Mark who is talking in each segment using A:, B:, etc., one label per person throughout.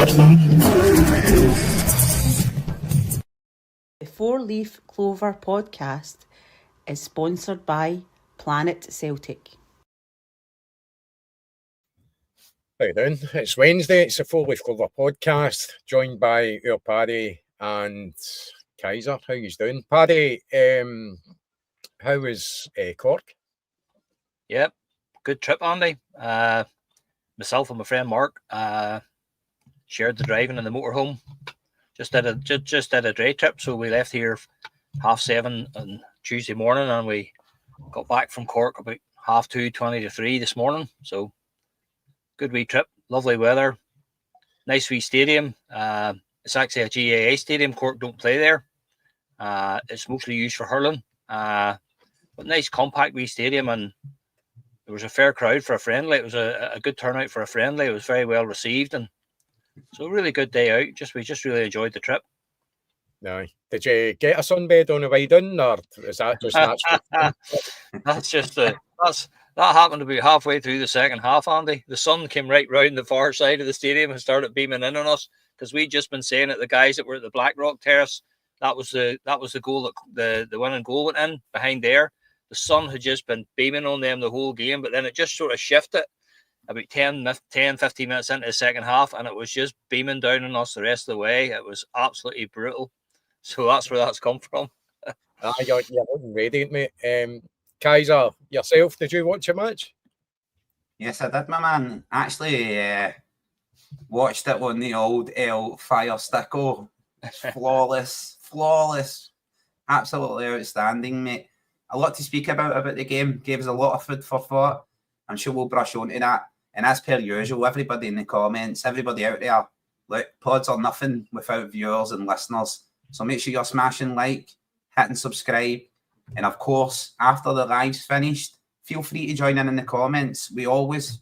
A: The Four Leaf Clover podcast is sponsored by Planet Celtic.
B: How you doing? It's Wednesday. It's the Four Leaf Clover podcast, joined by our Paddy and Kaiser. How you doing, Paddy? How was Cork?
C: Yep, good trip, Andy. Myself and my friend Mark shared the driving in the motorhome. Just did a day trip, so we left here 7:30 on Tuesday morning, and we got back from Cork about 2:30, 20 to 3 this morning. So good wee trip, lovely weather, nice wee stadium. It's actually a GAA stadium. Cork don't play there. It's mostly used for hurling. But nice compact wee stadium, and there was a fair crowd for a friendly. It was a good turnout for a friendly. It was very well received, and so a really good day out. We just really enjoyed the trip.
B: No, did you get a sunbed on the way down, or is that just natural?
C: That happened about halfway through the second half, Andy. The sun came right round the far side of the stadium and started beaming in on us, because we'd just been saying that the guys that were at the Blackrock Terrace, that was the goal that the winning goal went in behind there. The sun had just been beaming on them the whole game, but then it just sort of shifted about 10, 15 minutes into the second half, and it was just beaming down on us the rest of the way. It was absolutely brutal. So that's where that's come from.
B: You're looking radiant, mate. Kaiser, yourself, did you watch a match?
D: Yes, I did, my man. Actually, watched it on the old Fire Sticko. Flawless. Absolutely outstanding, mate. A lot to speak about the game. Gave us a lot of food for thought. I'm sure we'll brush onto that. And as per usual, everybody in the comments, everybody out there, look, pods are nothing without viewers and listeners. So make sure you're smashing like, hitting subscribe. And of course, after the live's finished, feel free to join in the comments. We always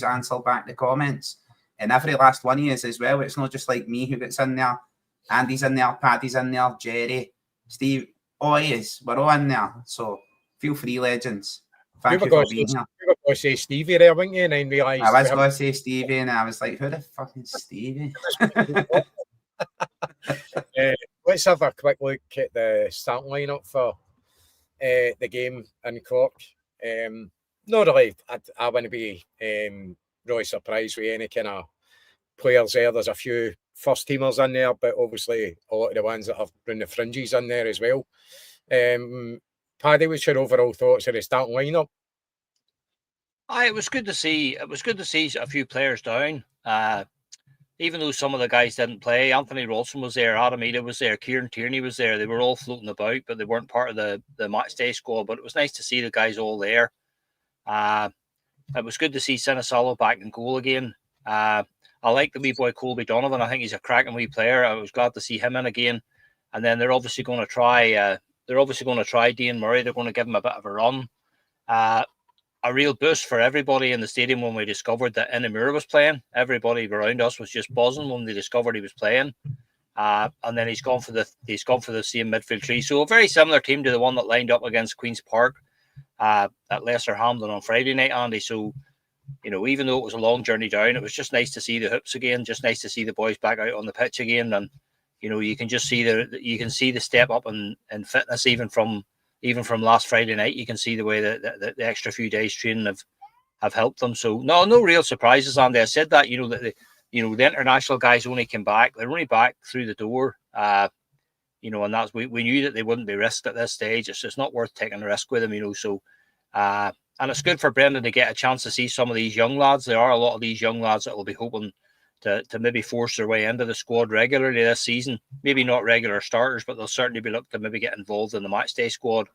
D: answer back the comments. And every last one of you as well. It's not just like me who gets in there. Andy's in there, Paddy's in there, Jerry, Steve, all is. We're all in there. So feel free, legends. Thank you for being here.
B: You were going to say Stevie there, weren't you? And then realised
D: I was going to say Stevie, and I was like, who the fuck is Stevie?
B: Let's have a quick look at the starting lineup for the game in Cork. Not really. I wouldn't be really surprised with any kind of players there. There's a few first teamers in there, but obviously a lot of the ones that are on the fringes in there as well. Paddy, what's your overall thoughts of the starting lineup?
C: It was good to see. It was good to see a few players down. Even though some of the guys didn't play, Anthony Ralston was there, Adam Ida was there, Kieran Tierney was there. They were all floating about, but they weren't part of the match day squad. But it was nice to see the guys all there. It was good to see Sinisalo back in goal again. I like the wee boy Colby Donovan. I think he's a cracking wee player. I was glad to see him in again. And then they're obviously going to try. Dean Murray. They're going to give him a bit of a run. A real boost for everybody in the stadium when we discovered that Inamura was playing. Everybody around us was just buzzing when they discovered he was playing. And then he's gone for the same midfield tree. So a very similar team to the one that lined up against Queen's Park at Leicester Hamden on Friday night, Andy. So, even though it was a long journey down, it was just nice to see the hoops again. Just nice to see the boys back out on the pitch again. And you can just see the step up in fitness even from last Friday night. You can see the way that the extra few days training have helped them. So no real surprises, Andy. I said that the international guys only came back. They're only back through the door. And that's we knew that they wouldn't be risked at this stage. It's just not worth taking a risk with them. So and it's good for Brendan to get a chance to see some of these young lads. There are a lot of these young lads that will be hoping to maybe force their way into the squad regularly this season. Maybe not regular starters, but they'll certainly be looking to maybe get involved in the matchday squad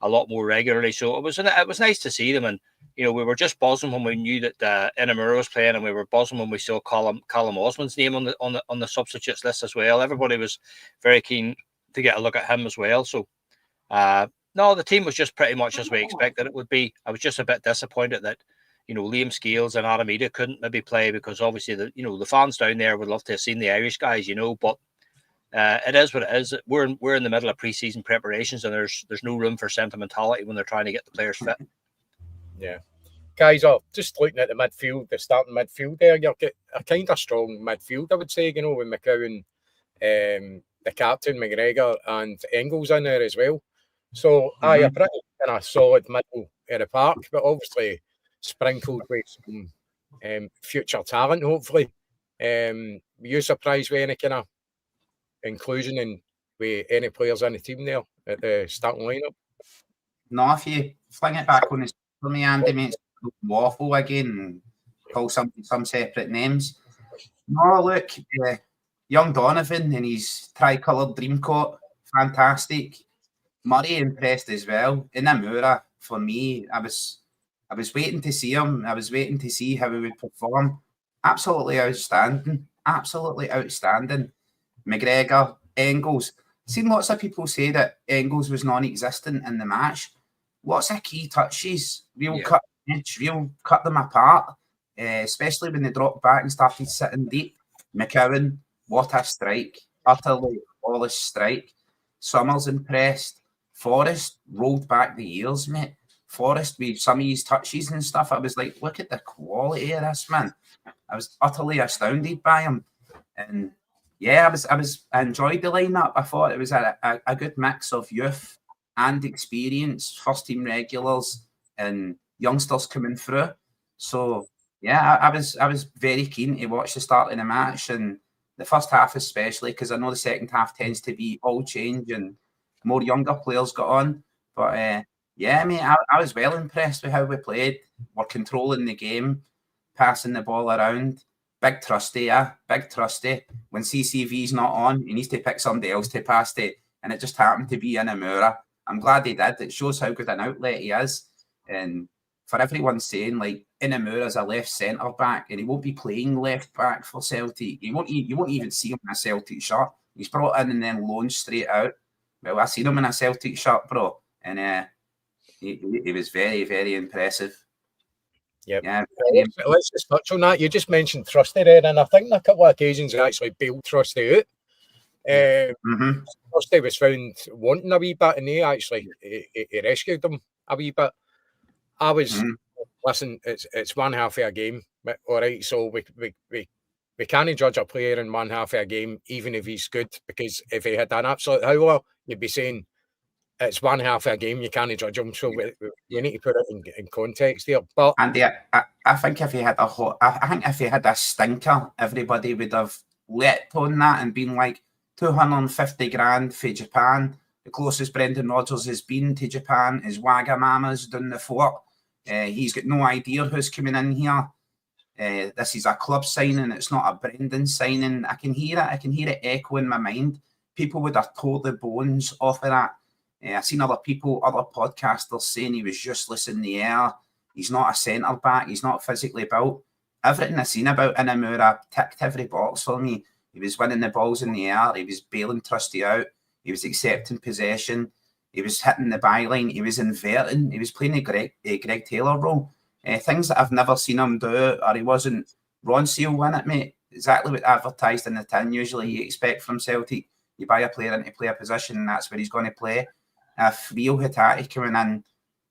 C: a lot more regularly. So it was nice to see them, and we were just buzzing when we knew that Inamura was playing, and we were buzzing when we saw Callum Osman's name on the substitutes list as well. Everybody was very keen to get a look at him as well. So no, the team was just pretty much as we expected it would be. I was just a bit disappointed that Liam Scales and Adam Ida couldn't maybe play, because obviously the fans down there would love to have seen the Irish guys, but it is what it is. We're in the middle of pre-season preparations, and there's no room for sentimentality when they're trying to get the players fit.
B: Yeah. guys are just looking at the midfield, the starting midfield there. You've got a kind of strong midfield, I would say, you know, with McCowan, the captain, McGregor, and Engels in there as well. So, aye, a pretty kind of solid middle of the park, but obviously sprinkled with some future talent, hopefully. Were you surprised with any kind of inclusion in with any players in the team there at the starting lineup?
D: No, if you fling it back on his for me, Andy, mate, waffle again and call some separate names. No, look, young Donovan in his tricoloured dream coat, fantastic. Murray impressed as well. Inamura, for me, I was waiting to see him. I was waiting to see how he would perform. Absolutely outstanding. Absolutely outstanding. McGregor, Engels. Seen lots of people say that Engels was non-existent in the match. Lots of key touches. Real cut them apart. Especially when they dropped back and started sitting deep. McCowan, what a strike. Utterly flawless strike. Summers impressed. Forrest rolled back the ears, mate. Forrest with some of his touches and stuff. I was like, look at the quality of this, man. I was utterly astounded by him. And yeah, I enjoyed the lineup. I thought it was a good mix of youth and experience, first team regulars and youngsters coming through. So yeah, I was very keen to watch the start of the match and the first half especially, because I know the second half tends to be all change and more younger players got on. But yeah, mate, I was well impressed with how we played. We're controlling the game, passing the ball around. Big trusty, big trusty. When CCV's not on, he needs to pick somebody else to pass to, and it just happened to be Inamura. I'm glad he did. It shows how good an outlet he is. And for everyone saying like Inamura's a left centre back and he won't be playing left back for Celtic, you won't even see him in a Celtic shirt. He's brought in and then loaned straight out. Well, I seen him in a Celtic shirt, bro, and he was very, very impressive.
B: Yep. Yeah, let's just touch on that. You just mentioned Trusty there, and I think on a couple of occasions he actually bailed Trusty out. Trusty was found wanting a wee bit, and he rescued him a wee bit. I was listen. It's one half of a game, all right. So we can't judge a player in one half of a game, even if he's good, because if he had an absolute howler, you'd be saying it's one half of a game. You can't judge him, so you need to put it in context here. But
D: Andy, I think if he had a stinker, everybody would have leapt on that and been like 250 grand for Japan. The closest Brendan Rodgers has been to Japan is Wagamama's down the fort. He's got no idea who's coming in here. This is a club signing. It's not a Brendan signing. I can hear it. I can hear it echo in my mind. People would have tore the bones off of that. I've seen other podcasters saying he was useless in the air. He's not a centre back. He's not physically built. Everything I've seen about Inamura ticked every box for me. He was winning the balls in the air. He was bailing Trusty out. He was accepting possession. He was hitting the byline. He was inverting. He was playing a Greg Taylor role. Things that I've never seen him do, or he wasn't Ron Seal win it, mate. Exactly what advertised in the tin. Usually you expect from Celtic. You buy a player into play a position and that's where he's going to play. If Rio Hitati coming in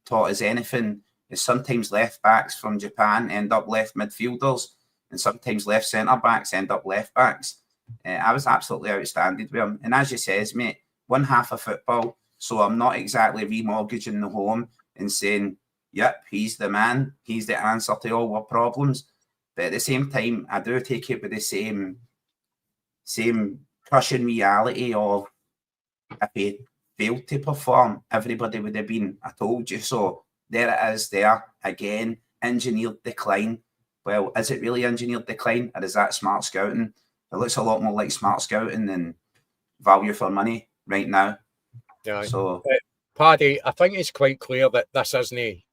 D: taught us anything, is sometimes left backs from Japan end up left midfielders and sometimes left centre backs end up left backs. I was absolutely outstanding with him. And as you says, mate, one half of football, so I'm not exactly remortgaging the home and saying, yep, he's the man, he's the answer to all our problems. But at the same time, I do take it with the same crushing reality of if he failed to perform, everybody would have been, I told you so. There it is there, again, engineered decline. Well, is it really engineered decline or is that smart scouting? It looks a lot more like smart scouting than value for money right now.
B: Yeah.
D: So,
B: Paddy, I think it's quite clear that this isn't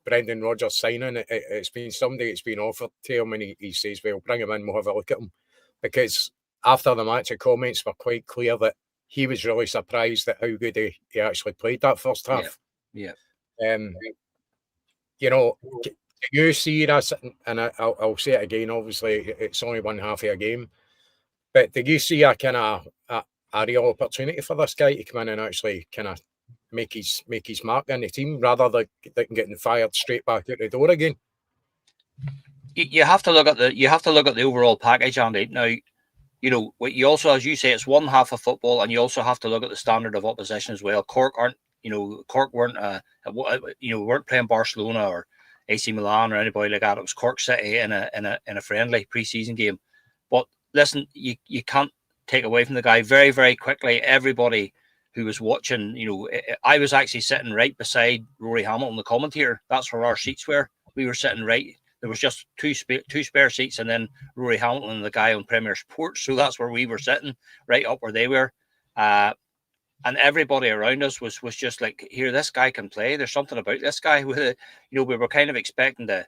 B: Brendan Rodgers signing. It's been somebody that's been offered to him and he says, well, bring him in, we'll have a look at him. Because after the match, the comments were quite clear that he was really surprised at how good he actually played that first half.
C: Yeah.
B: You know, you see this, and I'll say it again, obviously, it's only one half of a game, but do you see a kind of a real opportunity for this guy to come in and actually kind of make his mark in the team rather than getting fired straight back out the door again.
C: You have to look at the overall package, Andy. Now, you also, as you say, it's one half of football, and you also have to look at the standard of opposition as well. Cork weren't weren't playing Barcelona or AC Milan or anybody like that. It was Cork City in a friendly pre-season game. But listen, you can't take away from the guy. Very, very quickly, everybody who was watching, I was actually sitting right beside Rory Hamilton, the commentator. That's where our seats were. We were sitting right. There was just two spare seats, and then Rory Hamilton and the guy on Premier Sports. So that's where we were sitting, right up where they were. And everybody around us was just like, here, this guy can play. There's something about this guy. We were kind of expecting to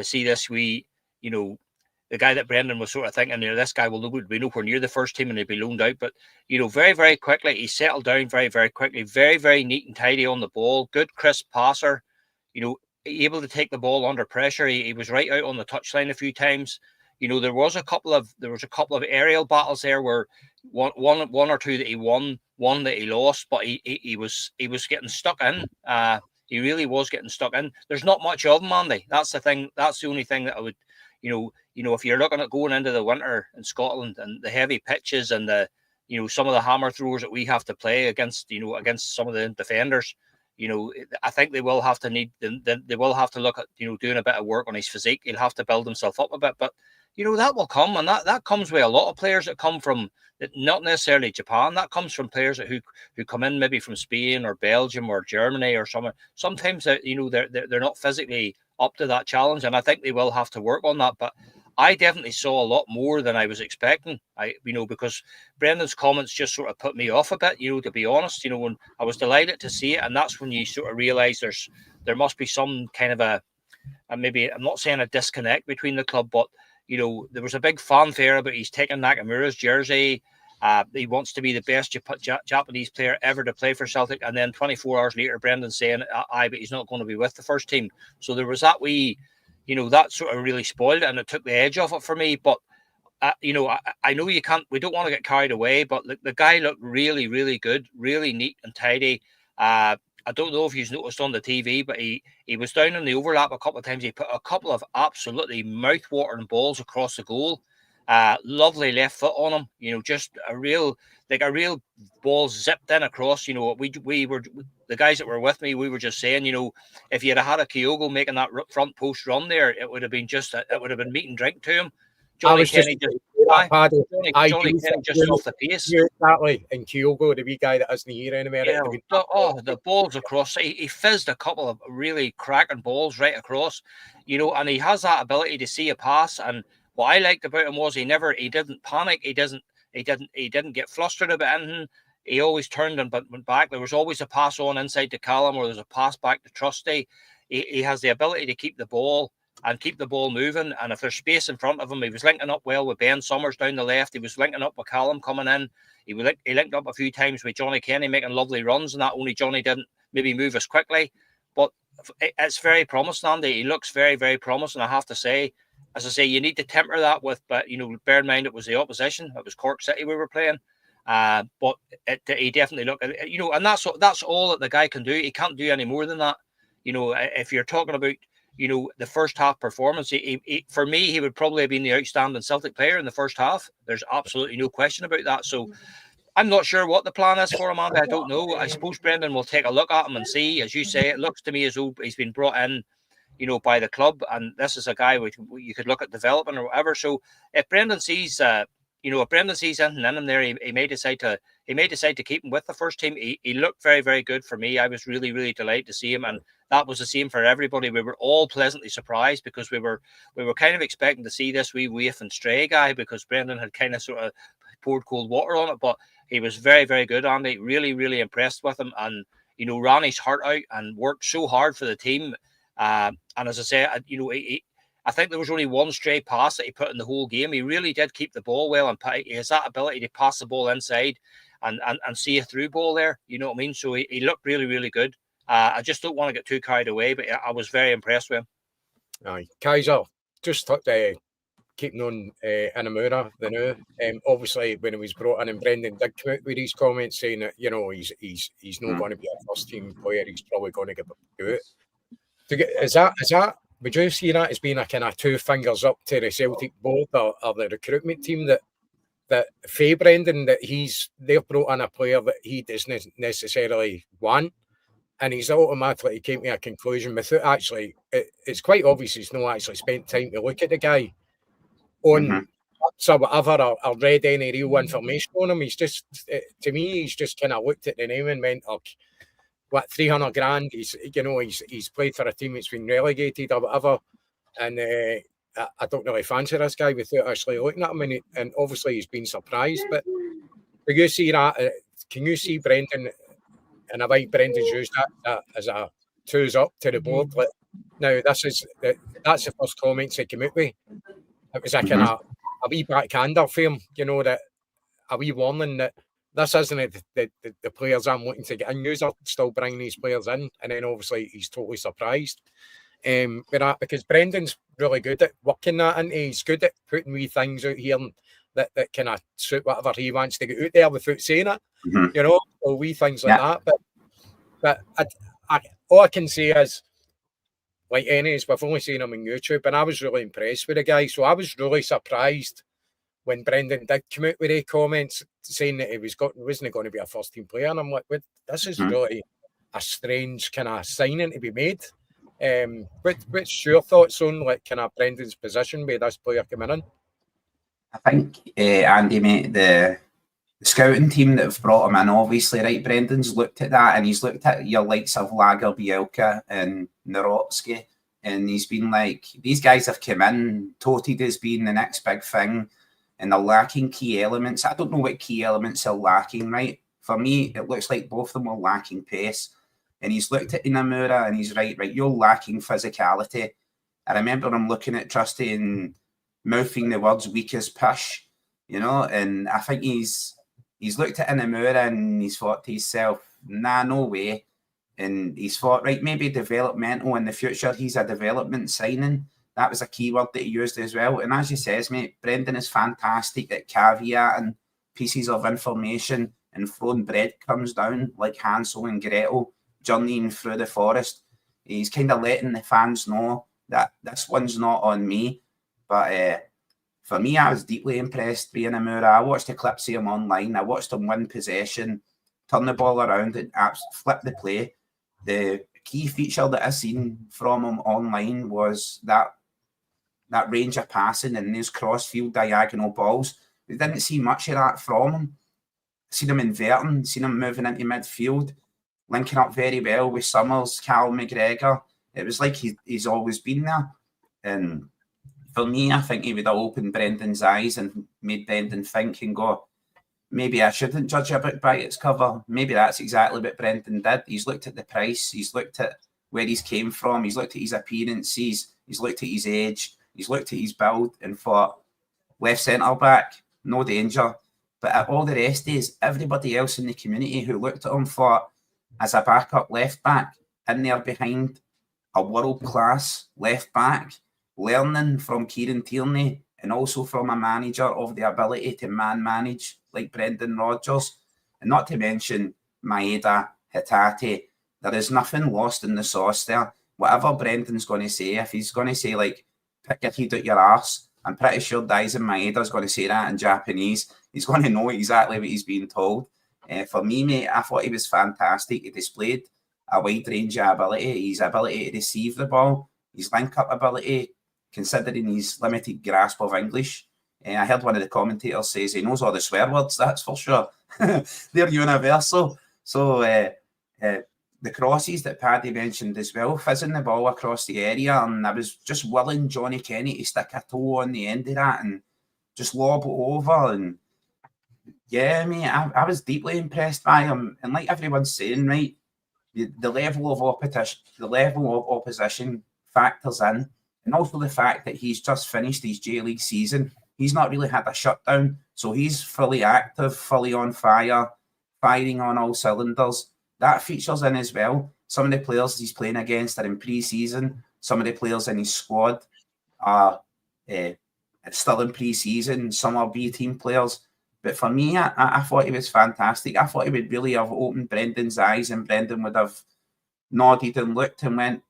C: see this the guy that Brendan was sort of thinking, this guy will be nowhere near the first team and he'll be loaned out. But, very, very quickly, he settled down very, very quickly. Very, very neat and tidy on the ball. Good, crisp passer. Able to take the ball under pressure. He was right out on the touchline a few times. There was a couple of aerial battles there where one or two that he won, one that he lost, but he was getting stuck in. He really was getting stuck in. There's not much of him, Andy. That's the thing. That's the only thing that I would, if you're looking at going into the winter in Scotland and the heavy pitches and the, some of the hammer throwers that we have to play against some of the defenders, I think they will have to look at, doing a bit of work on his physique. He'll have to build himself up a bit, but that will come, and that comes with a lot of players that come from, not necessarily Japan. That comes from players who come in maybe from Spain or Belgium or Germany or somewhere. Sometimes they're not physically up to that challenge, and I think they will have to work on that. But I definitely saw a lot more than I was expecting. Because Brendan's comments just sort of put me off a bit, to be honest. When I was delighted to see it, and that's when you sort of realise there must be some kind of maybe, I'm not saying a disconnect between the club, but there was a big fanfare about he's taking Nakamura's jersey. He wants to be the best Japanese player ever to play for Celtic, and then 24 hours later, Brendan saying, but he's not going to be with the first team. So there was that that sort of really spoiled it, and it took the edge off it for me. But I know we don't want to get carried away, but the guy looked really, really good, really neat and tidy. I don't know if you've noticed on the TV, but he was down in the overlap a couple of times. He put a couple of absolutely mouth-watering balls across the goal. Lovely left foot on him. Just a real ball zipped in across. We were, the guys that were with me, we were just saying, if you had a Kyogo making that front post run there, it would have been meat and drink to him. Johnny Kenny just off the pace.
B: Exactly. And Kyogo, the wee guy that isn't here anymore.
C: Yeah, the balls across. He fizzed a couple of really cracking balls right across, and he has that ability to see a pass. And what I liked about him was he didn't panic. He didn't get flustered about anything. He always turned and went back. There was always a pass on inside to Callum, or there's a pass back to Trusty. He has the ability to keep the ball and keep the ball moving. And if there's space in front of him, he was linking up well with Ben Summers down the left. He was linking up with Callum coming in. He linked up a few times with Johnny Kenny making lovely runs, and that only Johnny didn't maybe move as quickly. But it's very promising, Andy. He looks very, very promising, I have to say. As I say, you need to temper that with, but bear in mind it was the opposition. It was Cork City we were playing. But he definitely looked, and that's all that the guy can do. He can't do any more than that. If you're talking about, the first half performance, for me, he would probably have been the outstanding Celtic player in the first half. There's absolutely no question about that. So I'm not sure what the plan is for him, Andy. I don't know. I suppose Brendan will take a look at him and see. As you say, it looks to me as though he's been brought in, by the club, and this is a guy you could look at development or whatever. So if Brendan sees, anything in him there, he may decide to keep him with the first team. He looked very, very good for me. I was really, really delighted to see him, and that was the same for everybody. We were all pleasantly surprised because we were kind of expecting to see this wee waif and stray guy, because Brendan had kind of sort of poured cold water on it, but he was very, very good, Andy. Really, really impressed with him, and ran his heart out and worked so hard for the team. And as I say, I think there was only one stray pass that he put in the whole game. He really did keep the ball well, and he has that ability to pass the ball inside and see a through ball there. You know what I mean? So he looked really, really good. I just don't want to get too carried away, but I was very impressed with him.
B: Aye, Kaiser, just keeping on Inamura, the new. Obviously, when he was brought in, and Brendan did come out with these comments saying that, you know, he's not going to be a first team player. He's probably going to give it. Is that? Would you see that as being a kind of two fingers up to the Celtic board or the recruitment team that Faye Brendan, that they've brought in a player that he doesn't necessarily want, and he's automatically came to a conclusion without actually, it's quite obvious he's not actually spent time to look at the guy on so whatever, or read any real information on him. He's just, to me, he's just kind of looked at the name and went, what, 300 grand? He's played for a team that's been relegated or whatever, and I don't really fancy this guy without actually looking at him, and obviously he's been surprised. But do you see that? Can you see Brendan, and I think Brendan's used that as a twos up to the board? Like, now that's the first comments he came out with. It was a kind of a wee backhander for him, that a wee warning that this isn't the players I'm looking to get in. You're still bringing these players in, and then obviously he's totally surprised. With that, because Brendan's really good at working that, and he's good at putting wee things out here that kind of suit whatever he wants to get out there without saying it, or wee things like that. But all I can say is, like anyways, we've only seen him on YouTube, and I was really impressed with the guy. So I was really surprised when Brendan did come out with the comments saying that he wasn't going to be a first team player, and I'm like, this is really a strange kind of signing to be made. What's your thoughts on kind of Brendan's position with this player coming in?
D: I think Andy, mate, the scouting team that have brought him in, obviously, right? Brendan's looked at that, and he's looked at your likes of Lager, Bielka, and Narotsky, and he's been like, these guys have come in, touted as being the next big thing, and they're lacking key elements. I don't know what key elements are lacking, right? For me, it looks like both of them are lacking pace. And he's looked at Inamura and he's right, you're lacking physicality. I remember him looking at Trusty and mouthing the words weak as push, and I think he's looked at Inamura and he's thought to himself, nah, no way. And he's thought, right, maybe developmental in the future. He's a development signing. That was a key word that he used as well. And as he says, mate, Brendan is fantastic at caveating pieces of information and throwing breadcrumbs down like Hansel and Gretel, journeying through the forest. He's kind of letting the fans know that this one's not on me. But for me, I was deeply impressed with Inamura. I watched the clips of him online. I watched him win possession, turn the ball around and flip the play. The key feature that I seen from him online was that range of passing and these cross-field diagonal balls. We didn't see much of that from him. Seen him inverting, seen him moving into midfield, linking up very well with Summers, Cal McGregor. It was like he's always been there. And for me, I think he would have opened Brendan's eyes and made Brendan think and go, maybe I shouldn't judge a book by its cover. Maybe that's exactly what Brendan did. He's looked at the price. He's looked at where he's came from. He's looked at his appearances. He's looked at his age. He's looked at his build and thought, left centre back, no danger. But at all the rest is everybody else in the community who looked at him thought, as a backup left back, in there behind a world-class left back, learning from Kieran Tierney and also from a manager of the ability to man-manage like Brendan Rodgers. And not to mention Maeda, Hatate. There is nothing lost in the sauce there. Whatever Brendan's going to say, if he's going to say, like, pick your head out your arse, I'm pretty sure Daisen Maeda's going to say that in Japanese. He's going to know exactly what he's being told. For me, mate, I thought he was fantastic. He displayed a wide range of ability. His ability to receive the ball, his link-up ability, considering his limited grasp of English. I heard one of the commentators says he knows all the swear words, that's for sure. They're universal. So the crosses that Paddy mentioned as well, fizzing the ball across the area, and I was just willing Johnny Kenny to stick a toe on the end of that and just lob it over. And yeah, mate, I was deeply impressed by him. And like everyone's saying, right, the level of opposition factors in, and also the fact that he's just finished his J-League season. He's not really had a shutdown, so he's fully active, fully on fire, firing on all cylinders. That features in as well. Some of the players he's playing against are in pre-season. Some of the players in his squad are it's still in pre-season. Some are B-team players. But for me, I thought he was fantastic. I thought he would really have opened Brendan's eyes, and Brendan would have nodded and looked and went,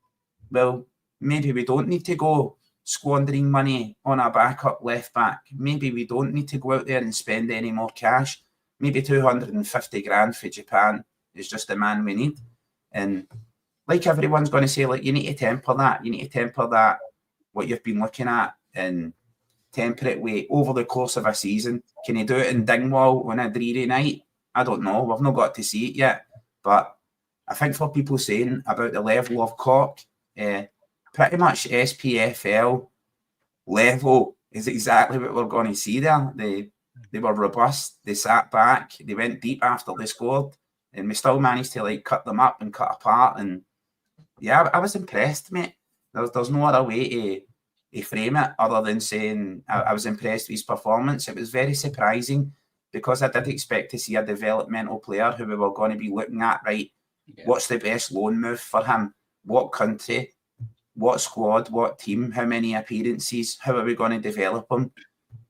D: well, maybe we don't need to go squandering money on a backup left back. Maybe we don't need to go out there and spend any more cash. Maybe 250 grand for Japan is just the man we need. And like everyone's going to say, like, you need to temper that. You need to temper that, what you've been looking at, and temper it with over the course of a season. Can you do it in Dingwall on a dreary night? I don't know. We've not got to see it yet. But I think for people saying about the level of Cork, pretty much SPFL level is exactly what we're going to see there. They were robust. They sat back. They went deep after they scored. And we still managed to like cut them up and cut apart. And yeah, I was impressed, mate. There's no other way to frame it other than saying I was impressed with his performance. It was very surprising because I did expect to see a developmental player who we were going to be looking at, right, what's the best loan move for him? What country? What squad? What team? How many appearances? How are we going to develop him?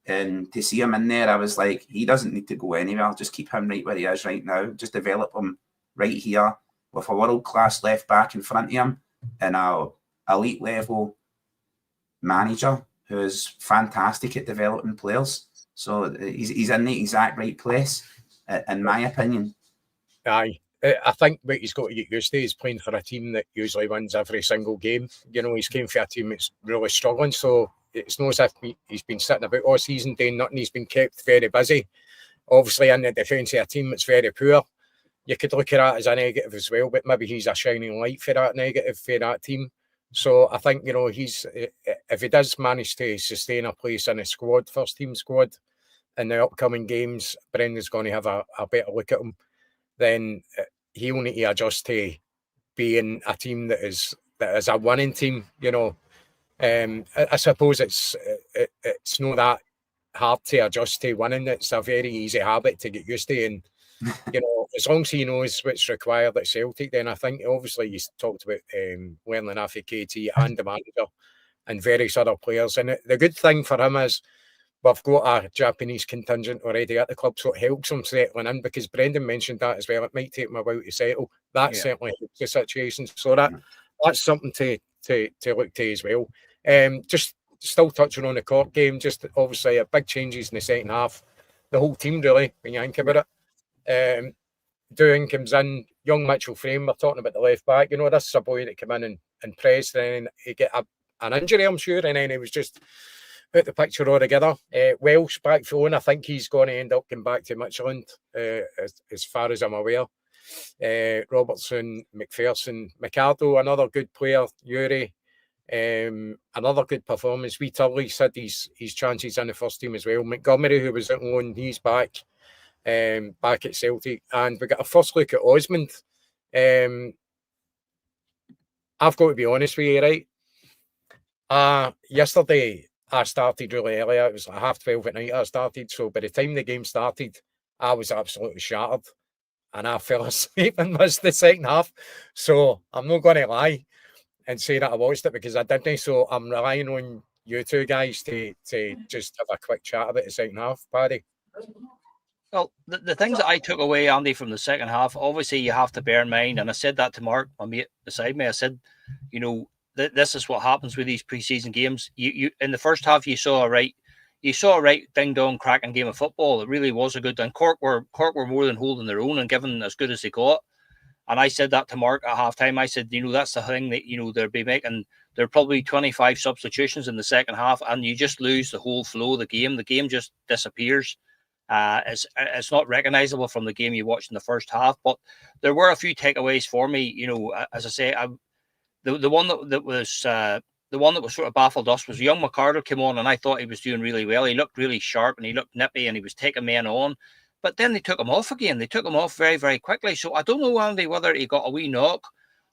D: And to see him in there, I was like, he doesn't need to go anywhere. I'll just keep him right where he is right now. Just develop him right here with a world-class left back in front of him and an elite level manager who's fantastic at developing players. So he's in the exact right place, in my opinion.
B: Aye. I think what he's got to get used to is playing for a team that usually wins every single game. You know, he's came for a team that's really struggling, so it's not as if he's been sitting about all season doing nothing. He's been kept very busy. Obviously, in the defence of a team that's very poor, you could look at that as a negative as well, but maybe he's a shining light for that negative for that team. So I think, you know, he's, if he does manage to sustain a place in a squad, first team squad, in the upcoming games, Brendan's going to have a better look at him. Then he'll need to adjust to being a team that is a winning team. You know, I suppose it's not that hard to adjust to winning. It's a very easy habit to get used to, and you know, as long as he knows what's required at Celtic, then I think obviously you talked about learning off of KT and the manager and various other players. And the good thing for him is we've got a Japanese contingent already at the club, so it helps him settling in, because Brendan mentioned that as well. It might take him a while to settle. That certainly helps the situation. So that's something to look to as well. Just still touching on the Cork game, just obviously a big changes in the second half. The whole team really, when you think about it. Doing comes in, young Mitchell Frame, we're talking about the left back. You know, this is a boy that came in and pressed, and then he get an injury, I'm sure, and then he was just out the picture altogether. Welsh back phone, I think he's going to end up coming back to Midtjylland, as far as I'm aware. Robertson, McPherson, McArdle, another good player. Yuri, another good performance. Wee Turley's had his chances in the first team as well. Montgomery, who was at loan, he's back at Celtic. And we got a first look at Osmond. I've got to be honest with you, right? Yesterday, I started really early. It was like 12:30 at night I started. So by the time the game started, I was absolutely shattered. And I fell asleep and missed the second half. So I'm not going to lie and say that I watched it, because I didn't. So I'm relying on you two guys to just have a quick chat about the second half, Paddy.
C: Well, the things that I took away, Andy, from the second half, obviously you have to bear in mind, and I said that to Mark, my mate beside me, I said, you know, this is what happens with these preseason games. You in the first half, you saw a right ding-dong cracking game of football. It really was a good one. Cork were more than holding their own and giving as good as they got. And I said that to Mark at halftime. I said, you know, that's the thing that, you know, they'll be making. There are probably 25 substitutions in the second half, and you just lose the whole flow of the game. The game just disappears. It's not recognizable from the game you watched in the first half. But there were a few takeaways for me. You know, as I say, the one that was sort of baffled us was young McArdle came on, and I thought he was doing really well. He looked really sharp and he looked nippy and he was taking men on. But then they took him off again. They took him off very, very quickly. So I don't know, Andy, whether he got a wee knock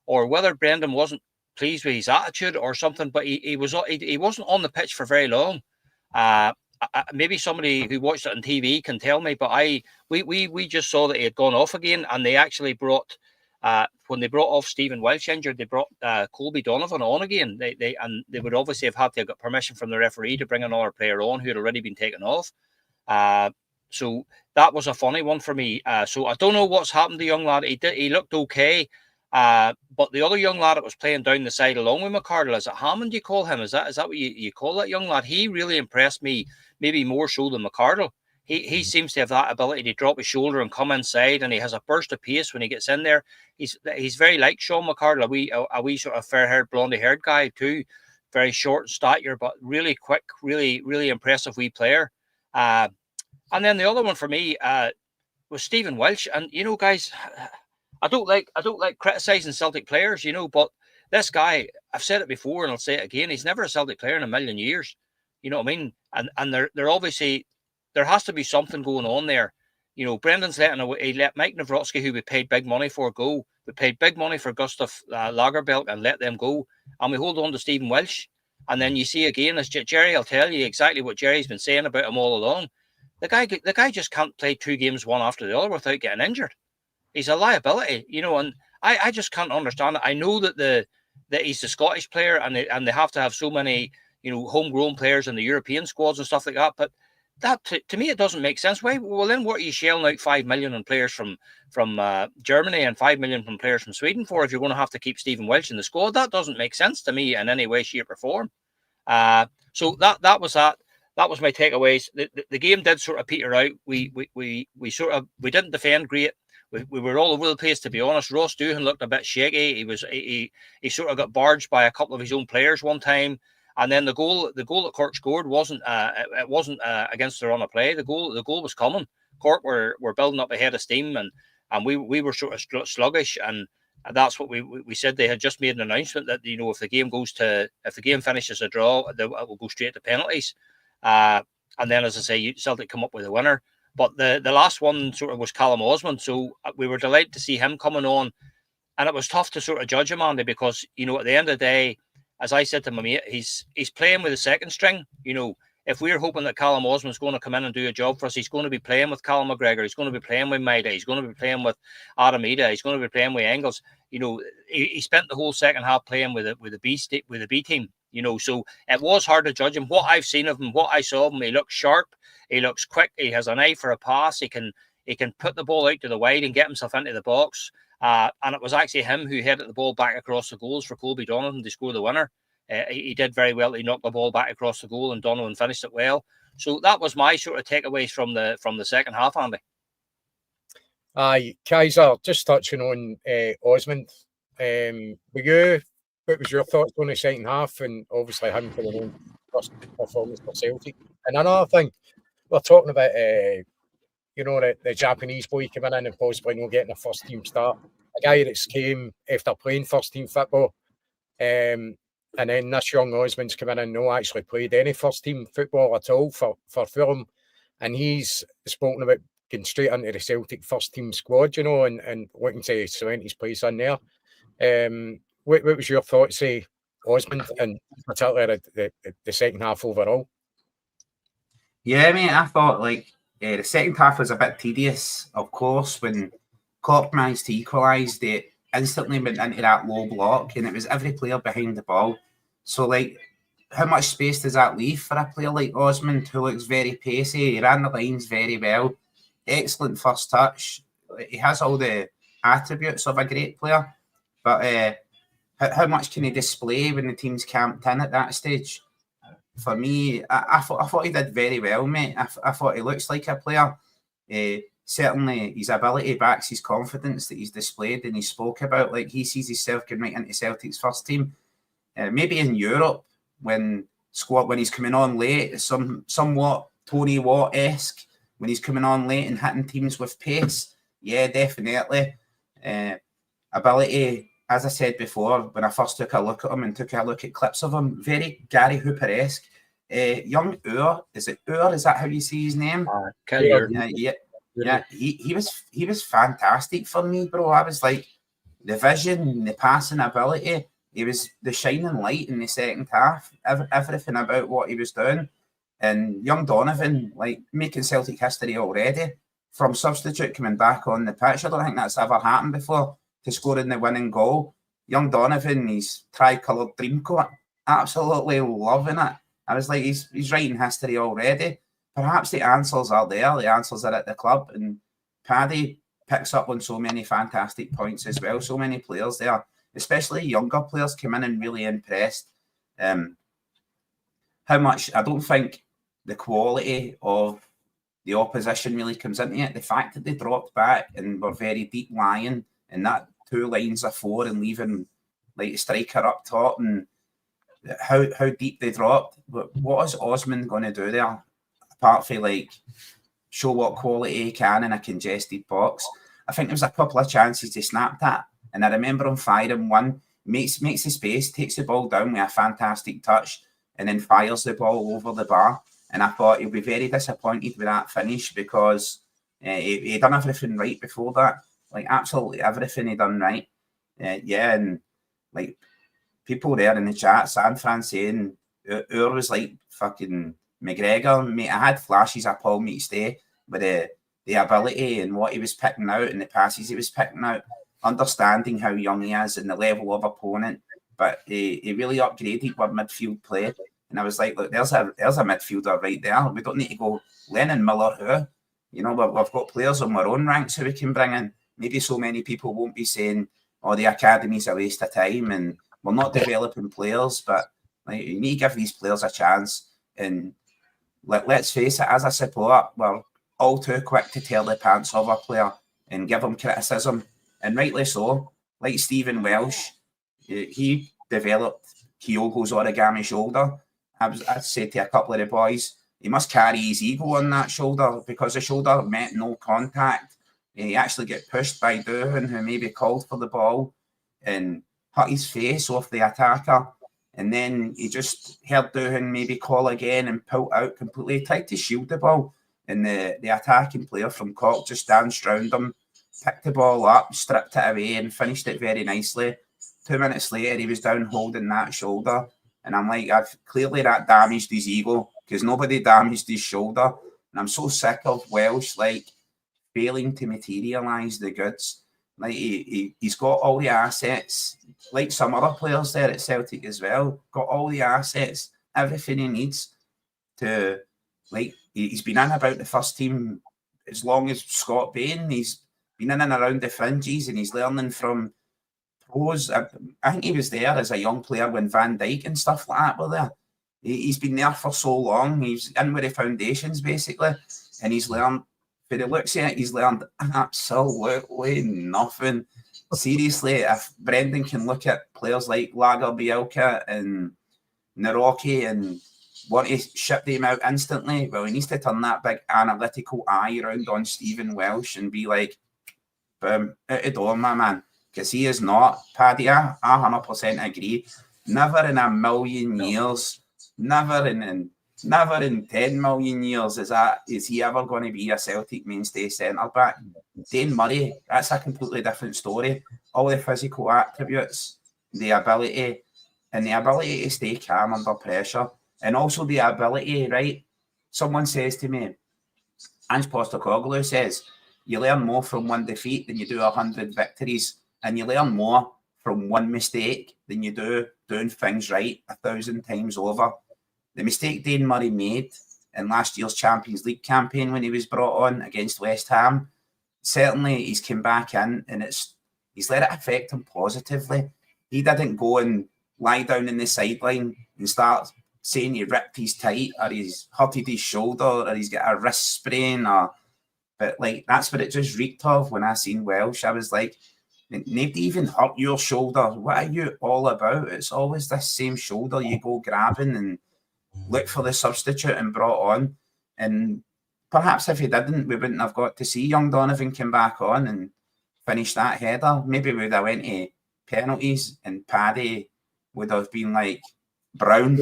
C: or whether Brendan wasn't pleased with his attitude or something. But he wasn't on the pitch for very long. Maybe somebody who watched it on TV can tell me. But we just saw that he had gone off again, and they actually brought When they brought off Stephen Welsh injured, they brought Colby Donovan on again. They would obviously have had to have got permission from the referee to bring another player on who had already been taken off. So that was a funny one for me. So I don't know what's happened to the young lad. He looked okay. But the other young lad that was playing down the side along with McCardle, is it Hammond you call him? Is that what you call that young lad? He really impressed me, maybe more so than McCardle. He seems to have that ability to drop his shoulder and come inside, and he has a burst of pace when he gets in there. He's very like Sean McCardle, a wee sort of fair-haired, blondy-haired guy too. Very short in stature, but really quick, really, really impressive wee player. And then the other one for me was Stephen Welsh. And you know, guys, I don't like criticising Celtic players, you know, but this guy, I've said it before and I'll say it again, he's never a Celtic player in a million years. You know what I mean? And they're obviously, there has to be something going on there. You know, Brendan's he let Mike Nawrocki, who we paid big money for, go. We paid big money for Gustav Lagerbielke and let them go. And we hold on to Stephen Welsh. And then you see again, as Jerry will tell you exactly what Jerry's been saying about him all along. The guy just can't play 2 games one after the other without getting injured. He's a liability, you know, and I just can't understand it. I know that he's the Scottish player and they have to have so many, you know, homegrown players in the European squads and stuff like that. But that to me, it doesn't make sense. Why? Well, then what are you shelling out 5 million on players from Germany and 5 million from players from Sweden for if you're going to have to keep Stephen Welsh in the squad? That doesn't make sense to me in any way, shape, or form. So that was that. That was my takeaways. The game did sort of peter out. We didn't defend great. We were all over the place, to be honest. Ross Doohan looked a bit shaky. He sort of got barged by a couple of his own players one time. And then the goal that Cork scored wasn't against the run of play. The goal was coming. Cork were building up ahead of steam, and we were sort of sluggish, and that's what we said. They had just made an announcement that, you know, if the game finishes a draw, it will go straight to penalties. And then, as I say, Celtic come up with a winner. But the last one sort of was Callum Osmond, so we were delighted to see him coming on, and it was tough to sort of judge him, Andy, because, you know, at the end of the day, as I said to my mate, he's playing with the second string. You know, if we're hoping that Callum Osmond's going to come in and do a job for us, he's going to be playing with Callum McGregor, he's going to be playing with Maida, he's going to be playing with Adam Ida, he's going to be playing with Engels. You know, he spent the whole second half playing with the B team. You know, so it was hard to judge him. What I've seen of him, what I saw of him, he looks sharp, he looks quick, he has an eye for a pass, he can put the ball out to the wide and get himself into the box. And it was actually him who headed the ball back across the goals for Colby Donovan to score the winner. He did very well. He knocked the ball back across the goal, and Donovan finished it well. So that was my sort of takeaways from the second half, Andy.
B: Kaiser, just touching on Osmond. What was your thoughts on the second half, and obviously him coming on first performance for Celtic? And another thing, we're talking about, you know, the Japanese boy coming in and possibly not getting a first team start. A guy that's came after playing first team football. And then this young Osmond's come in and no actually played any first team football at all for Fulham. And he's spoken about getting straight into the Celtic first team squad, you know, and looking to cement his place in there. What was your thoughts, Osmond, and particularly the second half overall?
D: Yeah, mate, I thought the second half was a bit tedious, of course, when Cork managed to equalise. They instantly went into that low block, and it was every player behind the ball. So, how much space does that leave for a player like Osmond, who looks very pacey? He ran the lines very well. Excellent first touch. He has all the attributes of a great player. But how much can he display when the team's camped in at that stage? For me, I thought he did very well, mate. I thought he looks like a player. Certainly, his ability backs his confidence that he's displayed and he spoke about. He sees himself getting right into Celtic's first team. Maybe in Europe, when he's coming on late, somewhat Tony Watt-esque, when he's coming on late and hitting teams with pace. Yeah, definitely. Ability, as I said before, when I first took a look at him and took a look at clips of him, very Gary Hooper-esque. Young Ur, is it Ur? Is that how you see his name? Yeah, he was fantastic for me, bro. I was like, the vision, the passing ability, he was the shining light in the second half. Everything about what he was doing. And young Donovan, making Celtic history already from substitute coming back on the pitch. I don't think that's ever happened before. to scoring the winning goal. Young Donovan, his tri-coloured dream coat, absolutely loving it. I was like, he's writing history already. Perhaps the answers are there. The answers are at the club. And Paddy picks up on so many fantastic points as well. So many players there, especially younger players, came in and really impressed. How much, I don't think the quality of the opposition really comes into it. The fact that they dropped back and were very deep lying, and that 2 lines of 4 and leaving like a striker up top, and how deep they dropped. What is Osman going to do there? Apart from like show what quality he can in a congested box. I think there was a couple of chances he snapped at, and I remember him firing one, makes the space, takes the ball down with a fantastic touch, and then fires the ball over the bar. And I thought he'll be very disappointed with that finish, because he done everything right before that. Like absolutely everything he done right. And like people there in the chat, San Fran saying Ur was like fucking McGregor. Mate, I had flashes of Paul Meatstay with the ability and what he was picking out and the passes he was picking out, understanding how young he is and the level of opponent. But he really upgraded with midfield play. And I was like, look, there's a midfielder right there. We don't need to go Lennon Miller, who, you know, we've got players on our own ranks who we can bring in. Maybe so many people won't be saying, oh, the academy's a waste of time and we're not developing players, but like, you need to give these players a chance. And let's face it, as a support, we're all too quick to tear the pants off a player and give him criticism. And rightly so. Like Stephen Welsh, he developed Kyogo's origami shoulder. I'd say to a couple of the boys, he must carry his ego on that shoulder, because the shoulder met no contact. He actually get pushed by Doohan, who maybe called for the ball, and hurt his face off the attacker. And then he just heard Doohan maybe call again and pulled out completely. He tried to shield the ball, and the attacking player from Cork just danced round him, picked the ball up, stripped it away, and finished it very nicely. 2 minutes later, he was down holding that shoulder. And I'm like, clearly that damaged his ego, because nobody damaged his shoulder. And I'm so sick of Welsh, like, failing to materialise the goods. Like, he's got all the assets, like some other players there at Celtic as well, got all the assets, everything he needs to, like, he's been in about the first team as long as Scott Bain. He's been in and around the fringes, and he's learning from pros. I think he was there as a young player when Van Dijk and stuff like that were there. He's been there for so long. He's in with the foundations, basically, and he's learned, for the looks of it, he's learned absolutely nothing. Seriously, if Brendan can look at players like Lagerbielke and Naroki and want to ship them out instantly, well, he needs to turn that big analytical eye around on Stephen Welsh and be like, boom, out the door, my man. Because he is not, Paddy, I 100% agree. Never in a million years, never in 10 million years is he ever going to be a Celtic mainstay centre-back. Dane Murray, that's a completely different story. All the physical attributes, the ability to stay calm under pressure, and also the ability, right? Someone says to me, Ange Postecoglou says, you learn more from one defeat than you do 100 victories. And you learn more from one mistake than you do doing things right 1,000 times over. The mistake Dane Murray made in last year's Champions League campaign when he was brought on against West Ham, certainly he's come back in and he's let it affect him positively. He didn't go and lie down in the sideline and start saying he ripped his tight or he's hurted his shoulder or he's got a wrist sprain. But like, that's what it just reeked of when I seen Welsh. I was like, nobody even hurt your shoulder. What are you all about? It's always this same shoulder you go grabbing and look for the substitute and brought on. And perhaps if he didn't, we wouldn't have got to see young Donovan come back on and finish that header. Maybe we would have went to penalties and Paddy would have been like brown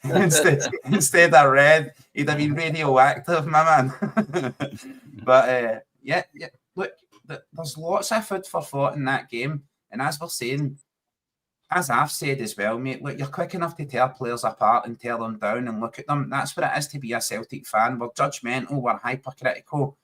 D: instead of red. He'd have been radioactive, my man. But yeah, look, there's lots of food for thought in that game. And as we're saying, as I've said as well, mate, look, you're quick enough to tear players apart and tear them down and look at them. That's what it is to be a Celtic fan. We're judgmental, we're hypercritical.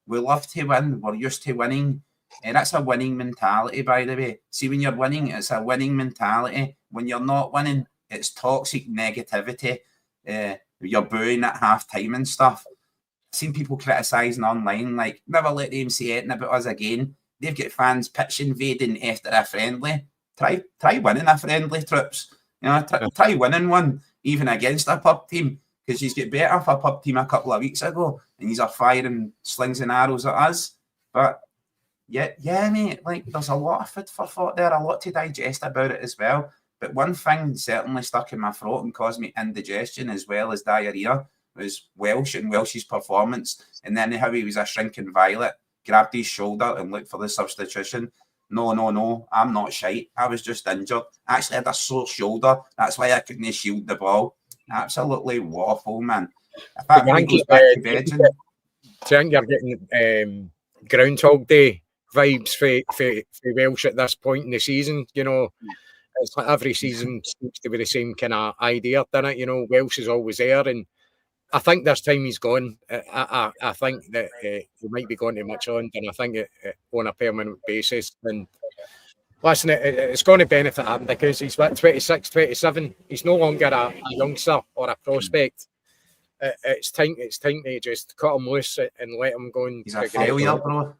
D: We love to win, we're used to winning. And that's a winning mentality, by the way. See, when you're winning, it's a winning mentality. When you're not winning, it's toxic negativity. You're booing at half time and stuff. I've seen people criticising online, like, never let them say anything about us again. They've got fans pitch invading after a friendly. Try winning a friendly, Trips. You know, try winning one, even against a pub team, because he's got better for a pub team a couple of weeks ago, and he's firing slings and arrows at us. But yeah, mate, like, there's a lot of food for thought there, a lot to digest about it as well. But one thing certainly stuck in my throat and caused me indigestion as well as diarrhea was Welsh and Welsh's performance. And then how he was a shrinking violet, grabbed his shoulder and looked for the substitution. No, I'm not shite. I was just injured. I actually had a sore shoulder. That's why I couldn't shield the ball. Absolutely waffle, man. In fact, when he goes back to Virgin,
B: I think you're getting Groundhog Day vibes for Welsh at this point in the season. You know, it's like every season seems to be the same kind of idea, doesn't it? You know, Welsh is always there, and I think this time he's gone. I think that he might be going to much on, and I think on a permanent basis. And listen, it's going to benefit him because he's 26, 27. He's no longer a youngster or a prospect. It's time to just cut him loose and let him go.
D: He's a failure, bro.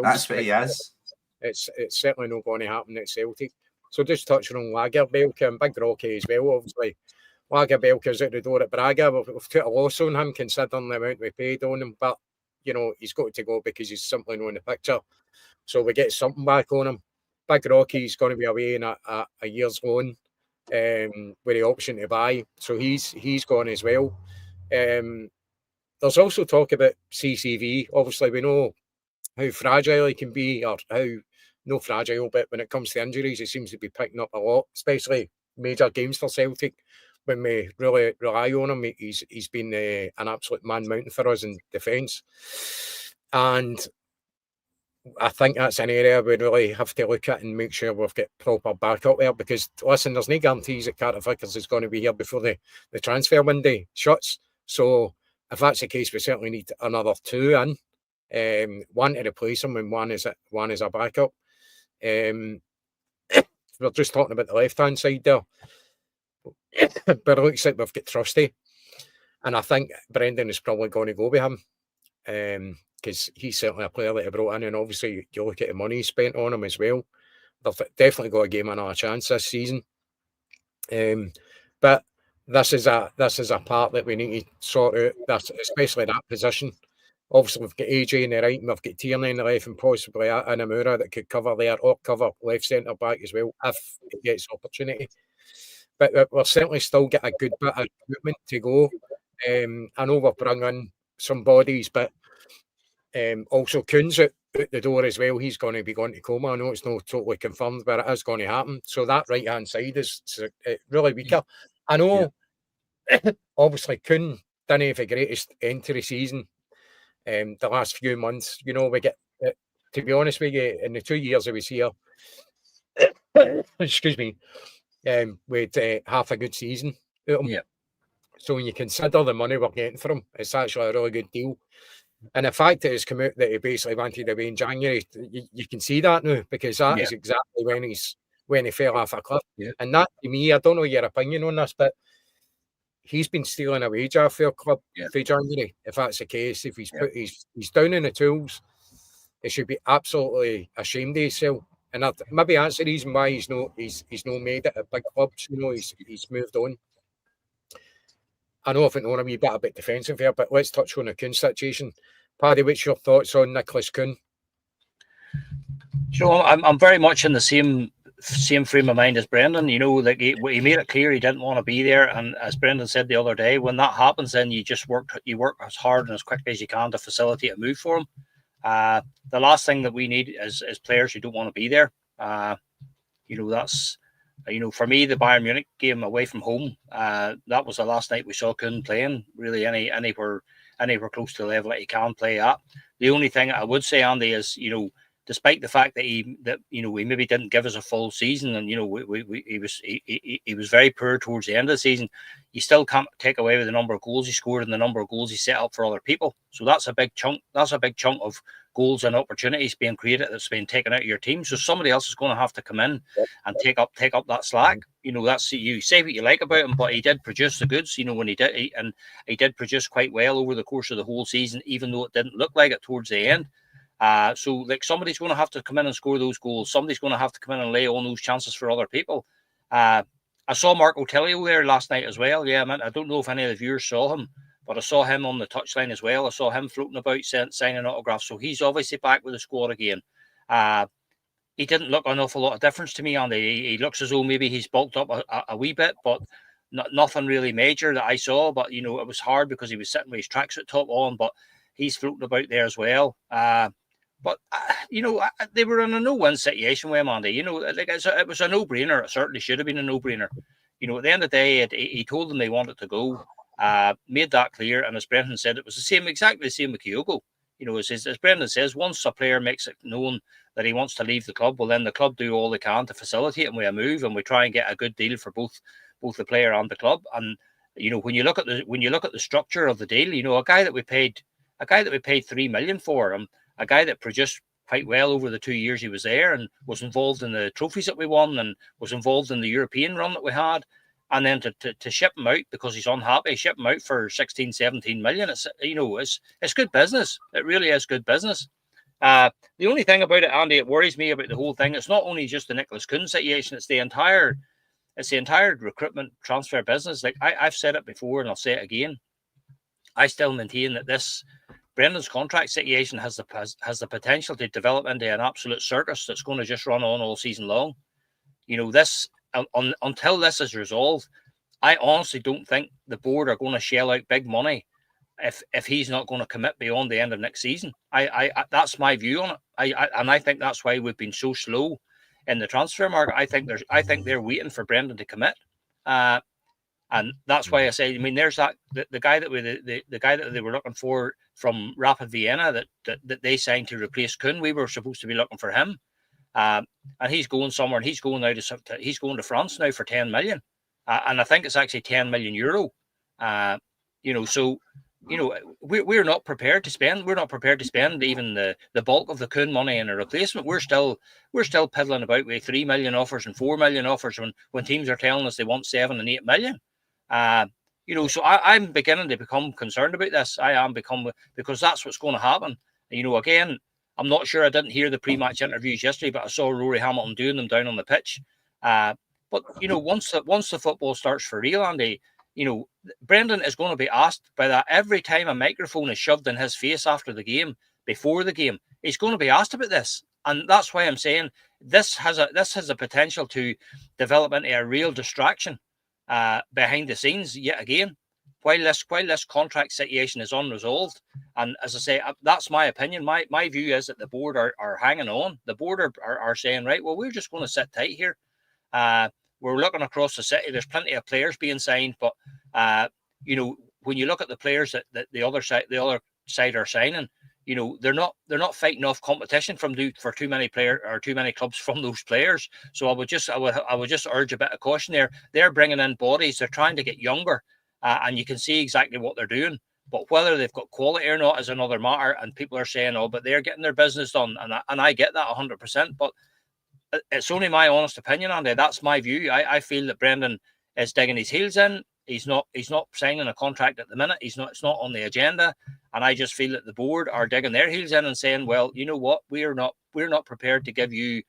D: That's what he is.
B: It's certainly not going to happen at Celtic. So just touching on Lagerbielke and Big Rocky as well, obviously. Lagerbielke's out the door at Braga. We've took a loss on him considering the amount we paid on him, but you know he's got to go because he's simply not in the picture. So we get something back on him. Big Rocky's going to be away in a year's loan with the option to buy, so he's gone as well. There's also talk about CCV. Obviously, we know how fragile he can be, or how no fragile, but when it comes to injuries, he seems to be picking up a lot, especially major games for Celtic. When we really rely on him, he's been an absolute man mountain for us in defence. And I think that's an area we really have to look at and make sure we've got proper backup there, because, listen, there's no guarantees that Carter Vickers is going to be here before the transfer window shuts. So if that's the case, we certainly need another two in, one to replace him and one is a backup. We're just talking about the left-hand side there. But it looks like we've got Trusty, and I think Brendan is probably going to go with him because he's certainly a player that he brought in, and obviously you look at the money he spent on him as well. They've definitely got to give him another chance this season. But this is a part that we need to sort out. That's especially that position. Obviously, we've got AJ in the right, and we've got Tierney in the left, and possibly Inamura that could cover there or cover left centre back as well if it gets opportunity. But we'll certainly still get a good bit of recruitment to go. I know we've brought in some bodies, but also Kuhn's out the door as well. He's going to be going to Coma. I know it's not totally confirmed, but it is going to happen. So that right-hand side is really weaker. I know, obviously, Kuhn didn't have the greatest end to the season the last few months. You know, we get, to be honest with you, in the 2 years I was here, excuse me, with half a good season out of him.
C: Yeah.
B: So when you consider the money we're getting for him, it's actually a really good deal. And the fact that it's come out that he basically wanted away in January, you can see that now, because that is exactly when he fell off a cliff. Yeah. And that, to me, I don't know your opinion on this, but he's been stealing a wage off our club for January. If that's the case, if he's down in the tools, he should be absolutely ashamed of himself. And maybe that's the reason why he's not made it at big clubs. You know, he's moved on. I know I've been on a wee bit about defensive here, but let's touch on the Kuhn situation. Paddy, what's your thoughts on Nicholas Kuhn?
C: So I'm very much in the same frame of mind as Brendan. You know, like he made it clear he didn't want to be there, and as Brendan said the other day, when that happens, then you work as hard and as quickly as you can to facilitate a move for him. The last thing that we need is players who don't want to be there. You know, that's, you know, for me, the Bayern Munich game away from home, that was the last night we saw Kuhn playing really anywhere close to the level that he can play at. The only thing I would say, Andy, is, you know, despite the fact that he maybe didn't give us a full season, and you know he was very poor towards the end of the season, you still can't take away with the number of goals he scored and the number of goals he set up for other people. So that's a big chunk. That's a big chunk of goals and opportunities being created that's being taken out of your team. So somebody else is going to have to come in and take up that slack. You know, that's, you say what you like about him, but he did produce the goods. You know, when he did produce quite well over the course of the whole season, even though it didn't look like it towards the end. So like, somebody's going to have to come in and score those goals. Somebody's going to have to come in and lay on those chances for other people. I saw Mark O'Tellio there last night as well. Yeah, man, I don't know if any of the viewers saw him, but I saw him on the touchline as well. I saw him floating about signing autographs. So he's obviously back with the squad again. He didn't look an awful lot of difference to me, Andy. He looks as though maybe he's bulked up a wee bit, but nothing really major that I saw. But, you know, it was hard because he was sitting with his tracksuit top on, but he's floating about there as well. But, you know, they were in a no-win situation with him, Andy. You know, like it was a no-brainer. It certainly should have been a no-brainer. You know, at the end of the day, he told them they wanted to go, made that clear. And as Brendan said, it was exactly the same with Kyogo. You know, as Brendan says, once a player makes it known that he wants to leave the club, well, then the club do all they can to facilitate him with a move, and we try and get a good deal for both the player and the club. And, you know, when you look at the structure of the deal, you know, a guy that we paid $3 million for him, a guy that produced quite well over the 2 years he was there and was involved in the trophies that we won and was involved in the European run that we had, and then to ship him out because he's unhappy, ship him out for 16, 17 million. It's, you know, it's good business. It really is good business. The only thing about it, Andy, it worries me about the whole thing. It's not only just the Nicholas Kuhn situation. It's the entire recruitment transfer business. Like I've said it before and I'll say it again. I still maintain that this Brendan's contract situation has the potential to develop into an absolute circus that's going to just run on all season long. You know, this until this is resolved, I honestly don't think the board are going to shell out big money if he's not going to commit beyond the end of next season. I that's my view on it. I think that's why we've been so slow in the transfer market. I think they're waiting for Brendan to commit. And that's why I say, I mean, there's that the guy that the guy that they were looking for from Rapid Vienna that they signed to replace Kuhn. We were supposed to be looking for him, and he's going somewhere. And he's going to France now for 10 million, and I think it's actually 10 million euro. You know, so you know we're not prepared to spend. We're not prepared to spend even the bulk of the Kuhn money in a replacement. We're still piddling about with 3 million offers and 4 million offers when teams are telling us they want 7 and 8 million. You know, so I'm beginning to become concerned about this. Because that's what's going to happen. You know, again, I'm not sure. I didn't hear the pre-match interviews yesterday, but I saw Rory Hamilton doing them down on the pitch. But you know, once the football starts for real, Andy, you know, Brendan is going to be asked by that every time a microphone is shoved in his face after the game, before the game. He's going to be asked about this, and that's why I'm saying this has a potential to develop into a real distraction. Behind the scenes yet again, while this contract situation is unresolved. And as I say, that's my opinion. My view is that the board are hanging on. The board are saying, right, well, we're just going to sit tight here. We're looking across the city. There's plenty of players being signed, but you know, when you look at the players that the other side are signing, you know, they're not fighting off competition for too many players or too many clubs from those players. So I would just urge a bit of caution there. They're bringing in bodies. They're trying to get younger, and you can see exactly what they're doing. But whether they've got quality or not is another matter. And people are saying, "Oh, but they're getting their business done," and I get that 100%. But it's only my honest opinion, Andy. That's my view. I feel that Brendan is digging his heels in. He's not signing a contract at the minute. It's not on the agenda. And I just feel that the board are digging their heels in and saying, well, you know what, we're not prepared to give you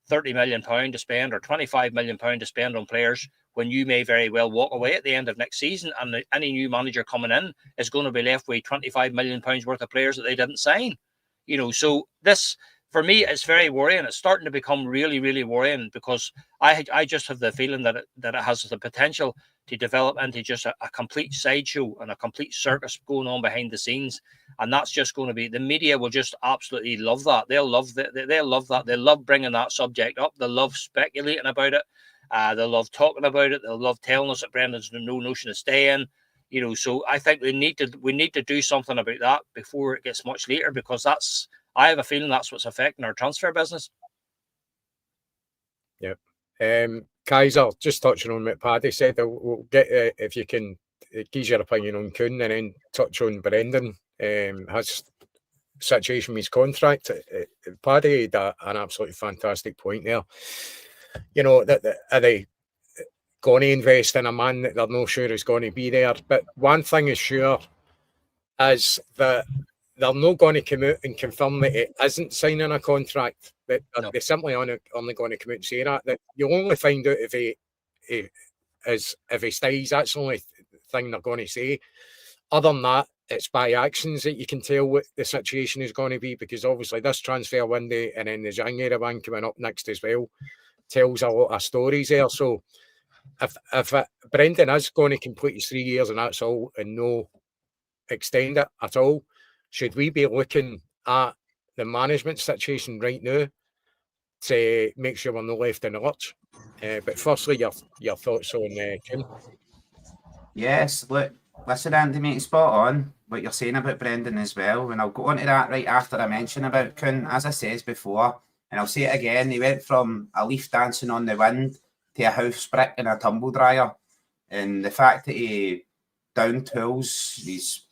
C: £30 million to spend or £25 million to spend on players when you may very well walk away at the end of next season, and any new manager coming in is going to be left with £25 million worth of players that they didn't sign. You know, so this, for me, it's very worrying. It's starting to become really, really worrying because I just have the feeling that it has the potential to develop into just a complete sideshow and a complete circus going on behind the scenes. And that's just going to be, the media will just absolutely love that. They'll love that. They'll love that. They love bringing that subject up. They love speculating about it. They love talking about it. They'll love telling us that Brendan's no notion of staying. You know, so I think we need to do something about that before it gets much later, because I have a feeling that's what's affecting our transfer business.
B: Yep. Kaiser, just touching on what Paddy said, we'll get if you can give your opinion on Kuhn and then touch on Brendan. Has situation with his contract. Paddy had an absolutely fantastic point there. You know, are they going to invest in a man that they're not sure is going to be there? But one thing is sure is that they're not going to come out and confirm that it isn't signing a contract. That they're simply only going to come out and say that you'll only find out if he stays. That's the only thing they're going to say. Other than that, it's by actions that you can tell what the situation is going to be, because obviously this transfer window and then the January one coming up next as well tells a lot of stories there. So if Brendan is going to complete his 3 years and that's all, and no extend it at all, should we be looking at the management situation right now to make sure we're not left in the lurch? But firstly, your thoughts on Jim?
D: Yes, look, listen, Andy, mate, spot on what you're saying about Brendan as well. And I'll go on to that right after I mention about Kuhn. As I said before, and I'll say it again, he went from a leaf dancing on the wind to a house brick in a tumble dryer. And the fact that he down tools, he's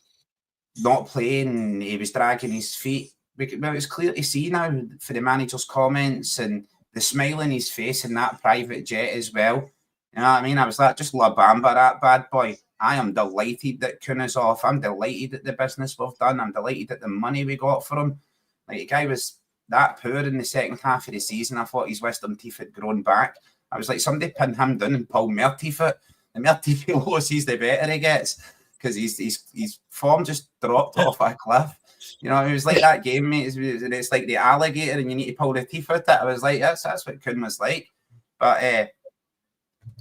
D: not playing, he was dragging his feet. Well, it's clear to see now for the manager's comments and the smile in his face in that private jet as well. You know what I mean? I was like, just La Bamba, that bad boy. I am delighted that Kuhn is off. I'm delighted at the business we've done. I'm delighted at the money we got for him. Like, the guy was that poor in the second half of the season. I thought his wisdom teeth had grown back. I was like, somebody pinned him down and pulled more teeth out. The more teeth he loses, the better he gets. Because his form just dropped off a cliff. You know, it was like that game, mate. It's like the alligator and you need to pull the teeth out of it. I was like, that's what Kuhn was like. But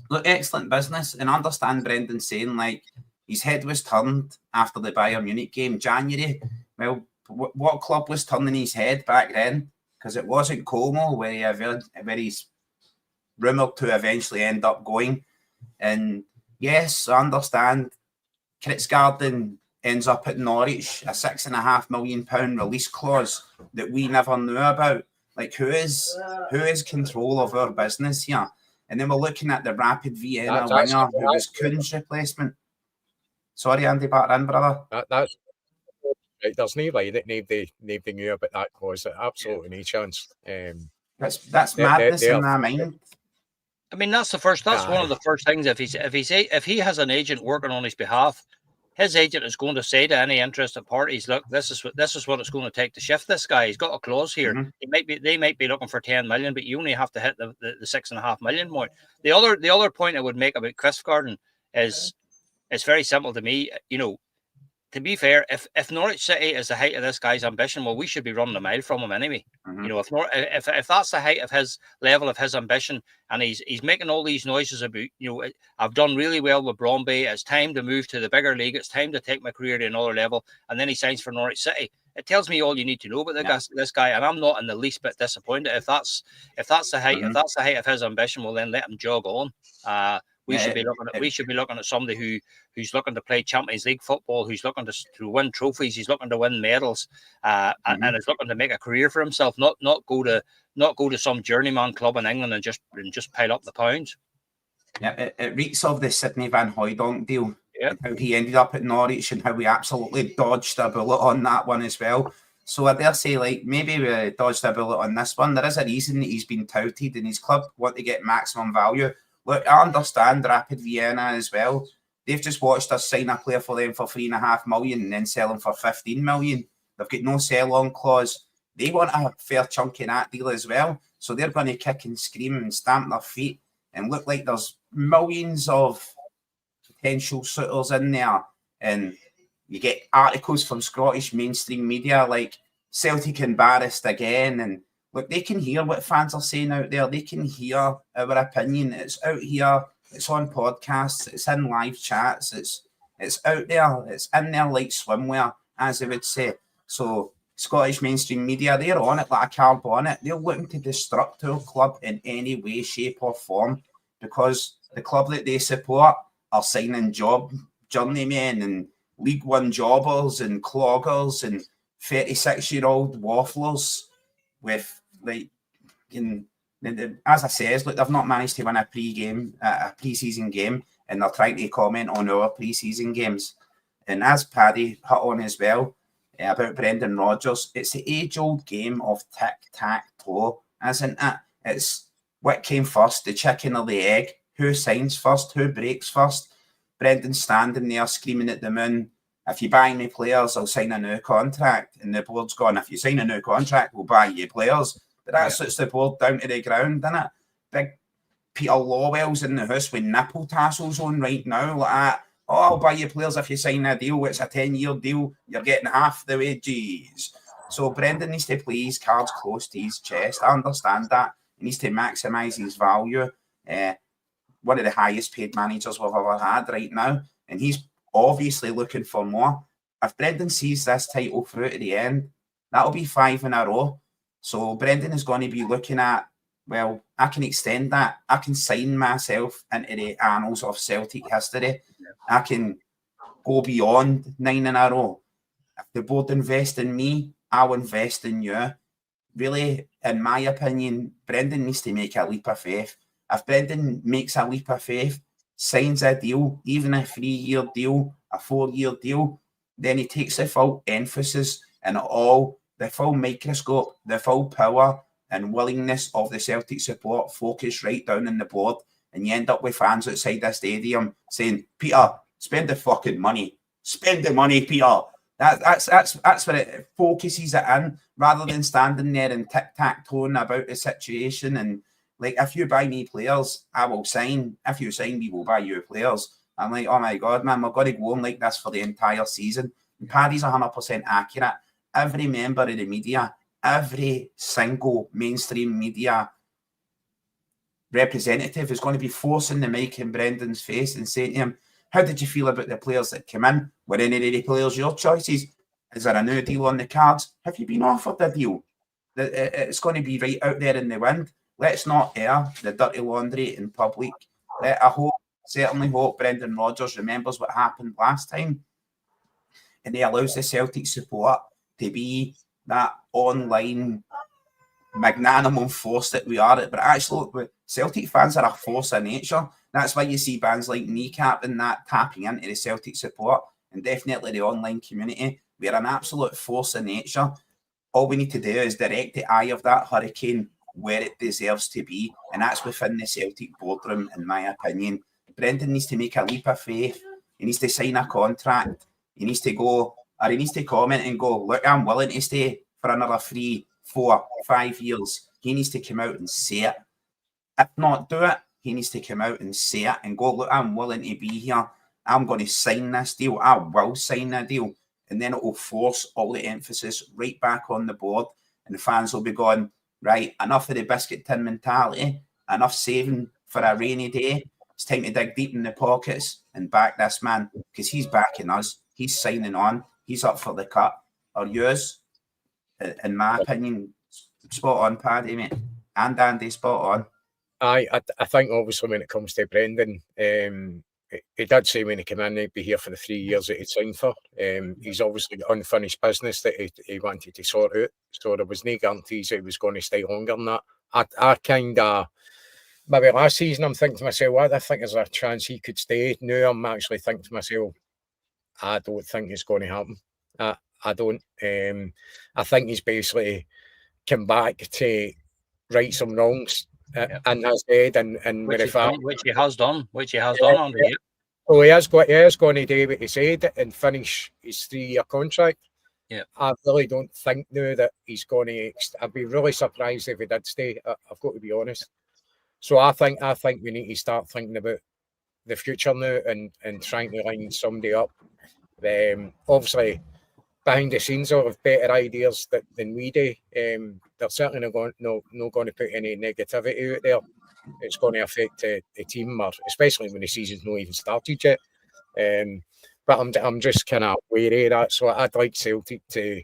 D: look, excellent business. And I understand Brendan saying, like, his head was turned after the Bayern Munich game, January. Well, what club was turning his head back then? Because it wasn't Como, where he's rumoured to eventually end up going. And yes, I understand Kritzgarden ends up at Norwich, a £6.5 million release clause that we never knew about. Like, who is control of our business here? And then we're looking at the Rapid Vienna winger who was Kuhn's replacement. Sorry, Andy, back in, brother.
B: That's right. There's no way that nobody knew about that clause. Absolutely no chance.
D: That's madness in my mind.
C: I mean, that's one of the first things. If he has an agent working on his behalf, his agent is going to say to any interested parties, "Look, this is what it's going to take to shift this guy. He's got a clause here. Mm-hmm. They might be looking for 10 million, but you only have to hit the 6.5 million more." The other point I would make about Kritzgarden is it's very simple to me. You know, to be fair, if Norwich City is the height of this guy's ambition, well, we should be running a mile from him anyway. Mm-hmm. You know, if that's the height of his level of his ambition, and he's making all these noises about, you know, I've done really well with Bromby, it's time to move to the bigger league, it's time to take my career to another level, and then he signs for Norwich City. It tells me all you need to know about this guy, and I'm not in the least bit disappointed. If that's the height, if that's the height of his ambition, well, then let him jog on. We should be looking at somebody who's looking to play Champions League football, who's looking to win trophies, he's looking to win medals, and is looking to make a career for himself, not go to some journeyman club in England and just pile up the pounds.
D: Yeah, it reeks of the Sidney Van Hooijdonk deal. Yeah. How he ended up at Norwich and how we absolutely dodged a bullet on that one as well. So I dare say, like, maybe we dodged a bullet on this one. There is a reason that he's been touted and his club want to get maximum value. Look, I understand Rapid Vienna as well. They've just watched us sign a player for them for 3.5 million and then sell him for 15 million. They've got no sell-on clause. They want a fair chunk in that deal as well. So they're going to kick and scream and stamp their feet and look like there's millions of potential suitors in there. And you get articles from Scottish mainstream media like Celtic embarrassed again. And look, they can hear what fans are saying out there. They can hear our opinion. It's out here. It's on podcasts. It's in live chats. It's out there. It's in there like swimwear, as they would say. So Scottish mainstream media, they're on it like a car bonnet. They're looking to destruct our club in any way, shape or form because the club that they support are signing journeymen and League One jobbers and cloggers and 36-year-old wafflers with, like, as I says, look, they've not managed to win a pre-season game, and they're trying to comment on our pre-season games. And as Paddy hit on as well, about Brendan Rodgers. It's the age-old game of tic-tac-toe, isn't it? It's what came first, the chicken or the egg? Who signs first? Who breaks first? Brendan's standing there screaming at the moon, if you buy me players, I'll sign a new contract. And the board's gone, if you sign a new contract, we'll buy you players. But that suits the board down to the ground, doesn't it? Big Peter Lawwell's in the house with nipple tassels on right now, like that. Oh, I'll buy you players if you sign a deal. It's a 10-year deal. You're getting half the wages. So Brendan needs to play his cards close to his chest. I understand that. He needs to maximise his value. One of the highest paid managers we've ever had right now. And he's obviously looking for more. If Brendan sees this title through to the end, that'll be 5 in a row. So Brendan is going to be looking at, well, I can extend that. I can sign myself into the annals of Celtic history. I can go beyond 9 in a row. If the board invest in me, I'll invest in you. Really, in my opinion, Brendan needs to make a leap of faith. If Brendan makes a leap of faith, signs a deal, even a 3-year deal, a 4-year deal, then he takes the full emphasis and all, the full microscope, the full power and willingness of the Celtic support focus right down on the board, and you end up with fans outside the stadium saying, Peter, spend the fucking money. Spend the money, Peter. That's what it focuses it in, rather than standing there and tic-tac-toeing about the situation. And like, if you buy me players, I will sign. If you sign me, we'll buy you players. I'm like, oh my God, man, we're going to go on like this for the entire season. And Paddy's 100% accurate. Every member of the media, every single mainstream media representative is going to be forcing the mic in Brendan's face and saying to him, how did you feel about the players that came in? Were any of the players your choices? Is there a new deal on the cards? Have you been offered a deal? It's going to be right out there in the wind. Let's not air the dirty laundry in public. I certainly hope Brendan Rodgers remembers what happened last time, and he allows the Celtic support to be that online magnanimous force that we are. But actually, Celtic fans are a force of nature. That's why you see bands like Kneecap and that tapping into the Celtic support, and definitely the online community. We're an absolute force of nature. All we need to do is direct the eye of that hurricane where it deserves to be, and that's within the Celtic boardroom, in my opinion. Brendan needs to make a leap of faith. He needs to sign a contract. He needs to go, or he needs to comment and go, look, I'm willing to stay for another 3, 4, 5 years. He needs to come out and say it. If not do it, he needs to come out and say it and go, look, I'm willing to be here. I'm going to sign this deal. I will sign that deal. And then it will force all the emphasis right back on the board. And the fans will be going, right, enough of the biscuit tin mentality, enough saving for a rainy day. It's time to dig deep in the pockets and back this man, because he's backing us. He's signing on. He's up for the cut. Or yours, in my opinion, spot on, Paddy, mate. And Andy, spot on.
B: I think obviously when it comes to Brendan, he did say when he came in he'd be here for the 3 years that he'd signed for. He's obviously got unfinished business that he wanted to sort out, so there was no guarantees that he was going to stay longer than that. I kind of, maybe last season I'm thinking to myself, I think there's a chance he could stay. Now I'm actually thinking to myself, I don't think it's going to happen. I don't. I think he's basically come back to right some wrongs in his head, and
C: which he has done on here.
B: So he is going to do what he said and finish his 3-year contract.
C: Yeah,
B: I really don't think now that he's going to. I'd be really surprised if he did stay. I've got to be honest. So I think we need to start thinking about the future now and trying to line somebody up. Obviously, behind the scenes, they'll have better ideas than we do. They're certainly not going to put any negativity out there. It's going to affect the team, or especially when the season's not even started yet. But I'm just kind of wary of that. So I'd like Celtic to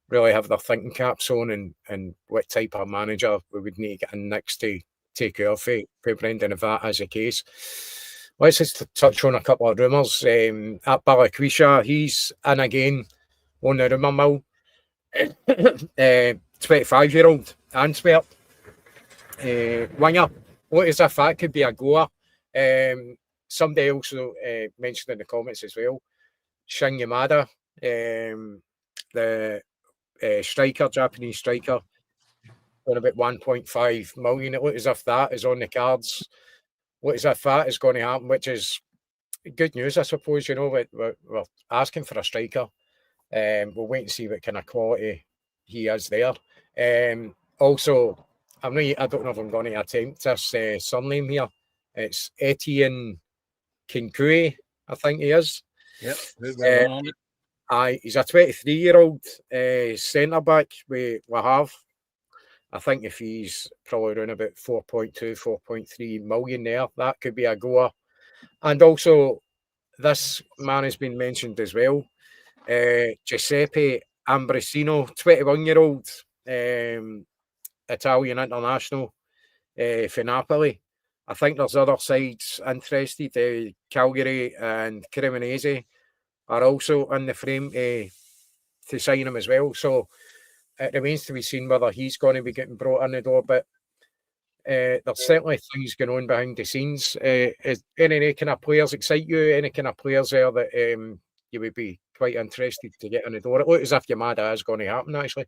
B: really have their thinking caps on and what type of manager we would need to get in next to take over for Brendan if that is the case. Let's just touch on a couple of rumours. At Balikwisha, he's in again on the rumour mill. 25-year-old Antwerp winger. What is if that could be a goer? Somebody also mentioned in the comments as well, Shin Yamada. the striker, Japanese striker, on about 1.5 million. It looks as if that is on the cards. Looks as if that is going to happen, which is good news, I suppose. You know, we're asking for a striker. We'll wait and see what kind of quality he is there. Also, I don't know if I'm going to attempt this surname here. It's Etienne Kinkui, I think he is.
C: Yep.
B: He's a 23-year-old centre back we have. I think if he's probably around about 4.2, 4.3 million there, that could be a goer. And also, this man has been mentioned as well. Giuseppe Ambrosino, 21-year-old Italian international for Napoli. I think there's other sides interested. Calgary and Cremonese are also in the frame to sign him as well. So it remains to be seen whether he's going to be getting brought in the door. But there's certainly things going on behind the scenes. Is any kind of players excite you? Any kind of players there that you would be quite interested to get in the door? It looks as if Yamada is going to happen, actually.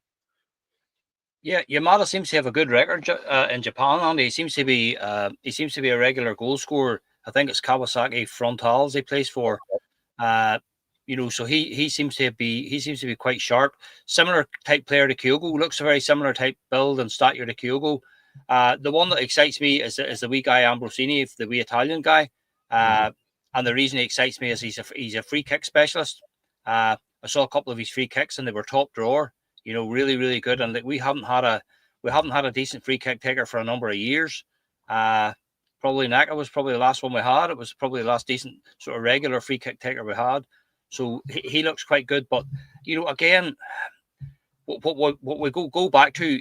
C: Yeah, Yamada seems to have a good record in Japan, Andy. He seems to be a regular goal scorer. I think it's Kawasaki Frontals he plays for. So he seems to be quite sharp. Similar type player to Kyogo. Looks a very similar type build and stature to Kyogo. The one that excites me is the wee guy Ambrosini, the wee Italian guy. And the reason he excites me is he's a free kick specialist. I saw a couple of his free kicks and they were top drawer. You know, really, really good. And we haven't had a decent free kick taker for a number of years. Probably Naka was probably the last one we had. It was probably the last decent sort of regular free kick taker we had. So he looks quite good. But again, what we go back to,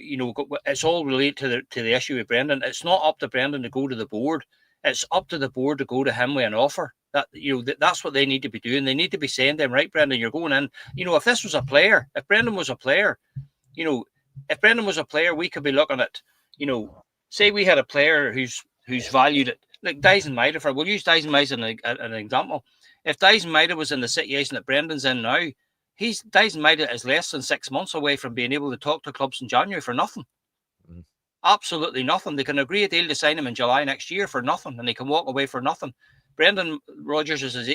C: it's all related to the issue with Brendan. It's not up to Brendan to go to the board. It's up to the board to go to him with an offer. That's what they need to be doing. They need to be saying to him, right, Brendan, you're going in. If this was a player, if Brendan was a player, we could be looking at, say we had a player who's valued at, like Dyson Maida, we'll use Dyson Maida as an example. If Dyson Maida was in the situation that Brendan's in now, Dyson Maida is less than 6 months away from being able to talk to clubs in January for nothing. Absolutely nothing. They can agree a deal to sign him in July next year for nothing, and he can walk away for nothing. Brendan Rodgers is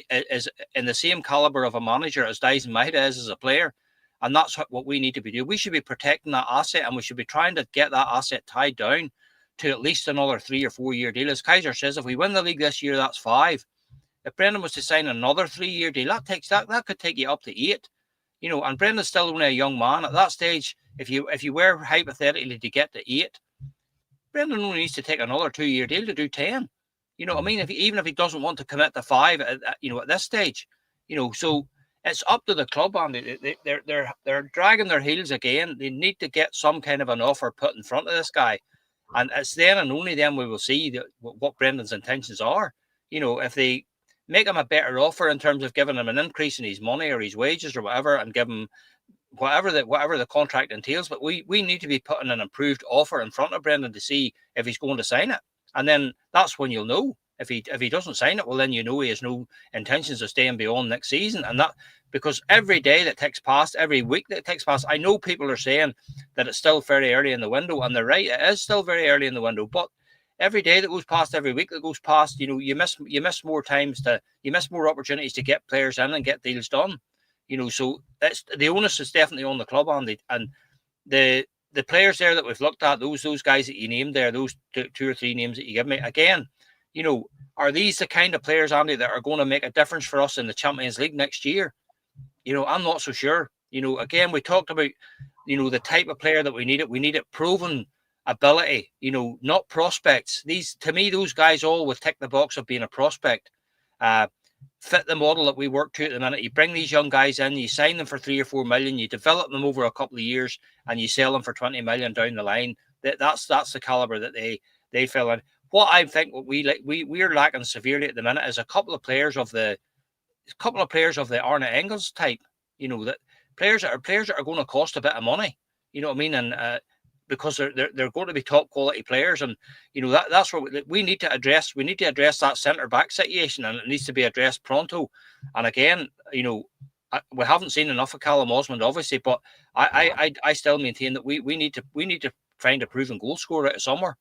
C: in the same caliber of a manager as Dyson Maida is as a player, and that's what we need to be doing. We should be protecting that asset, and we should be trying to get that asset tied down to at least another 3 or 4 year deal. As Kaiser says, if we win the league this year, that's 5. If Brendan was to sign another 3 year deal, that could take you up to 8. And Brendan's still only a young man at that stage. If you were hypothetically to get to 8, Brendan only needs to take another 2 year deal to do 10. You know what I mean? Even if he doesn't want to commit to 5 at this stage, so it's up to the club, and they're dragging their heels again. They need to get some kind of an offer put in front of this guy, and it's then and only then we will see what Brendan's intentions are. If they make him a better offer in terms of giving him an increase in his money or his wages or whatever, and give him whatever the contract entails. But we need to be putting an improved offer in front of Brendan to see if he's going to sign it. And then that's when you'll know. If he doesn't sign it, well, then he has no intentions of staying beyond next season. And that, because every day that ticks past, every week that ticks past, I know people are saying that it's still very early in the window, and they're right. It is still very early in the window, but every day that goes past, every week that goes past, you miss more opportunities to get players in and get deals done. So that's the onus is definitely on the club, and the players there that we've looked at, those guys that you named there, those two or three names that you give me, again, are these the kind of players, Andy, that are going to make a difference for us in the Champions League next year? I'm not so sure. Again, we talked about, the type of player that we needed. We needed proven ability, not prospects. To me, those guys all would tick the box of being a prospect. Fit the model that we work to at the minute. You bring these young guys in, you sign them for 3 or 4 million, you develop them over a couple of years, and you sell them for 20 million down the line. That's the caliber that they fill in. What I think we're lacking severely at the minute is a couple of players of the Arne Engels type. That players that are going to cost a bit of money. You know what I mean? And because they're going to be top quality players, and that's what we need to address. We need to address that centre back situation, and it needs to be addressed pronto. And again, we haven't seen enough of Callum Osmond, obviously, but I still maintain that we need to find a proven goal scorer out of somewhere.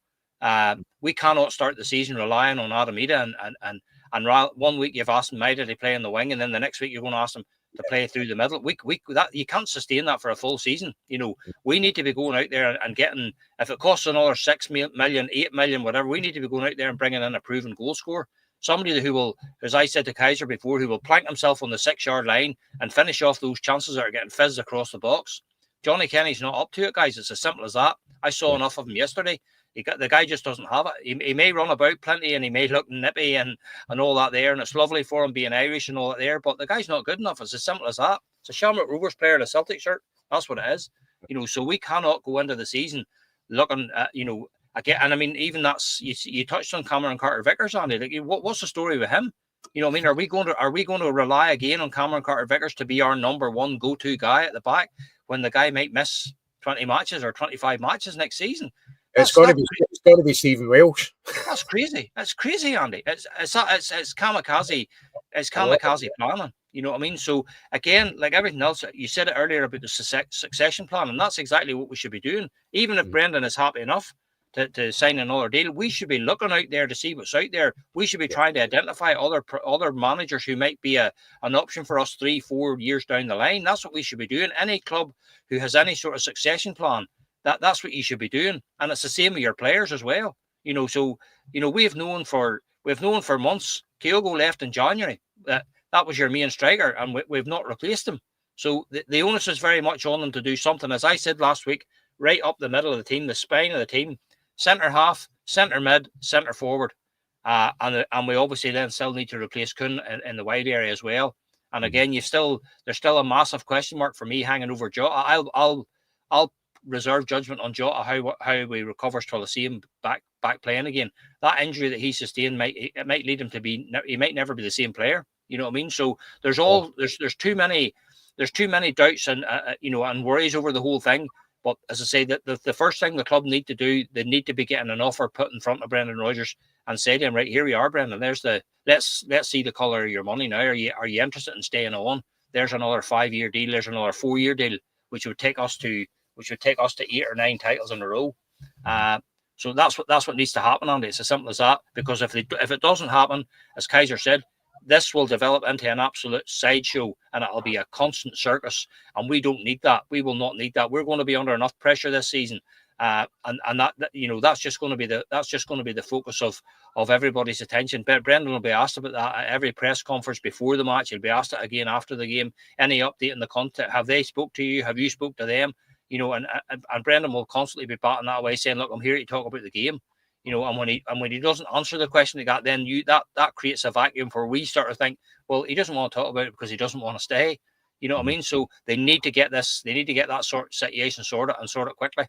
C: We cannot start the season relying on Adam Ida and 1 week you've asked him Maida to play in the wing, and then the next week you're going to ask him to play through the middle. That you can't sustain that for a full season. We need to be going out there and getting, if it costs another 6 million, 8 million, whatever, we need to be going out there and bringing in a proven goal scorer. Somebody who will, as I said to Kaiser before, who will plank himself on the 6-yard line and finish off those chances that are getting fizzed across the box. Johnny Kenny's not up to it, guys. It's as simple as that. I saw enough of him yesterday. The guy just doesn't have it. He may run about plenty and he may look nippy and all that there, and it's lovely for him being Irish and all that there, but the guy's not good enough. It's as simple as that. It's a Shamrock Rovers player in a Celtic shirt. That's what it is. So we cannot go into the season looking at, again, and I mean, even that's, you touched on Cameron Carter-Vickers, Andy. Like, what's the story with him? I mean, are we going to rely again on Cameron Carter-Vickers to be our number one go-to guy at the back when the guy might miss 20 matches or 25 matches next season?
B: It's got to be Stephen Welsh.
C: That's crazy. That's crazy, Andy. It's kamikaze. It's kamikaze planning. You know what I mean? So again, like everything else, you said it earlier about the succession plan, and that's exactly what we should be doing. Even if Brendan is happy enough to sign another deal, we should be looking out there to see what's out there. We should be trying to identify other managers who might be an option for us 3-4 years down the line. That's what we should be doing. Any club who has any sort of succession plan, that's what you should be doing. And it's the same with your players as well. So we've known for months. Kyogo left in January. That was your main striker, and we've not replaced him. So the onus is very much on them to do something, as I said last week, right up the middle of the team, the spine of the team, centre half, centre mid, centre forward. And we obviously then still need to replace Kuhn in the wide area as well. And again, there's still a massive question mark for me hanging over Jota. I'll reserve judgment on Jota how he recovers till I see him back playing again. That injury that he sustained might lead him to he might never be the same player. You know what I mean? So there's too many doubts and and worries over the whole thing. But as I say, the first thing the club need to do, they need to be getting an offer put in front of Brendan Rodgers and say to him, right, here we are, Brendan. There's let's see the colour of your money now. Are you interested in staying on? There's another 5-year deal. There's another 4-year deal, which would take us to 8 or 9 titles in a row. So that's what needs to happen, Andy. It's as simple as that. Because if it doesn't happen, as Kaiser said, this will develop into an absolute sideshow, and it'll be a constant circus. And we don't need that. We will not need that. We're going to be under enough pressure this season, and that's just going to be the focus of everybody's attention. Brendan will be asked about that at every press conference before the match. He'll be asked it again after the game. Any update in the content? Have they spoke to you? Have you spoke to them? And Brendan will constantly be batting that way, saying, "Look, I'm here to talk about the game." And when he doesn't answer the question he got, then that creates a vacuum where we start to think, well, he doesn't want to talk about it because he doesn't want to stay. You know what I mean? So they need to get that sort of situation sorted and sort it quickly.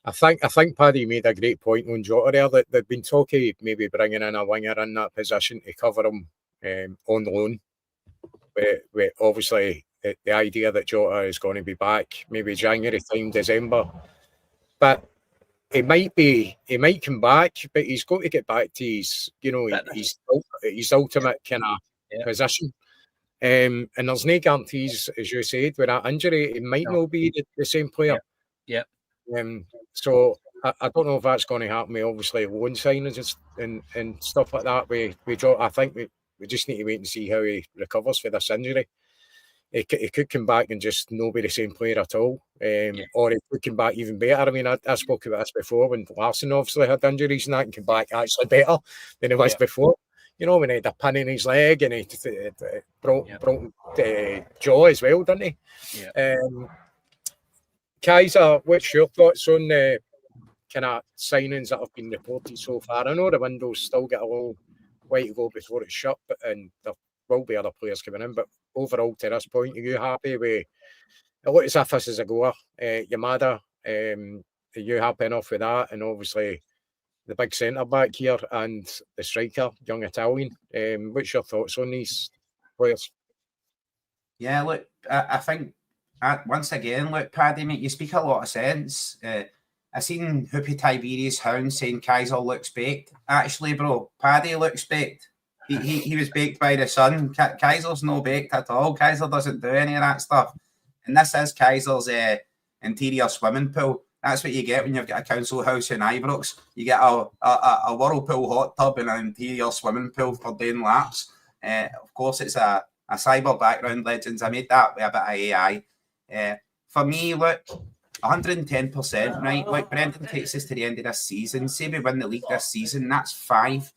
B: I think Paddy made a great point on Jota there, that they've been talking maybe bringing in a winger in that position to cover him on the loan. With obviously the idea that Jota is going to be back maybe January time, December, but he might come back, but he's got to get back to his ultimate kind of position. And there's no guarantees, as you said, with that injury, he might not be the same player.
C: Yeah.
B: So I don't know if that's going to happen with obviously loan signings and stuff like that. We I think we just need to wait and see how he recovers for this injury. He could come back and just not be the same player at all. Or he could come back even better. I mean, I spoke about this before when Larson obviously had injuries and that, and came back actually better than he was before. When he had a pin in his leg and he broke jaw as well, didn't he?
C: Yeah.
B: Kaiser, what's your thoughts on the kind of signings that have been reported so far? I know the window's still got a long way to go before it's shut, and there will be other players coming in, but overall to this point, are you happy with it? Looks as if this is a goer. Yamada, are you happy enough with that? And obviously the big centre back here and the striker, young Italian. What's your thoughts on these players?
D: Yeah, look, I think once again, look, Paddy, mate, you speak a lot of sense. I seen Hoopy Tiberius Hound saying Kaiser looks baked. Actually, bro, Paddy looks baked. he was baked by the sun. Kaiser's no baked at all. Kaiser doesn't do any of that stuff. And this is Kaiser's interior swimming pool. That's what you get when you've got a council house in Ibrox. You get a whirlpool hot tub and an interior swimming pool for doing laps. Of course, it's a cyber background, legends. I made that with a bit of AI. For me, look, 110%, right? Look, Brendan takes us to the end of this season. Say we win the league this season, that's 5.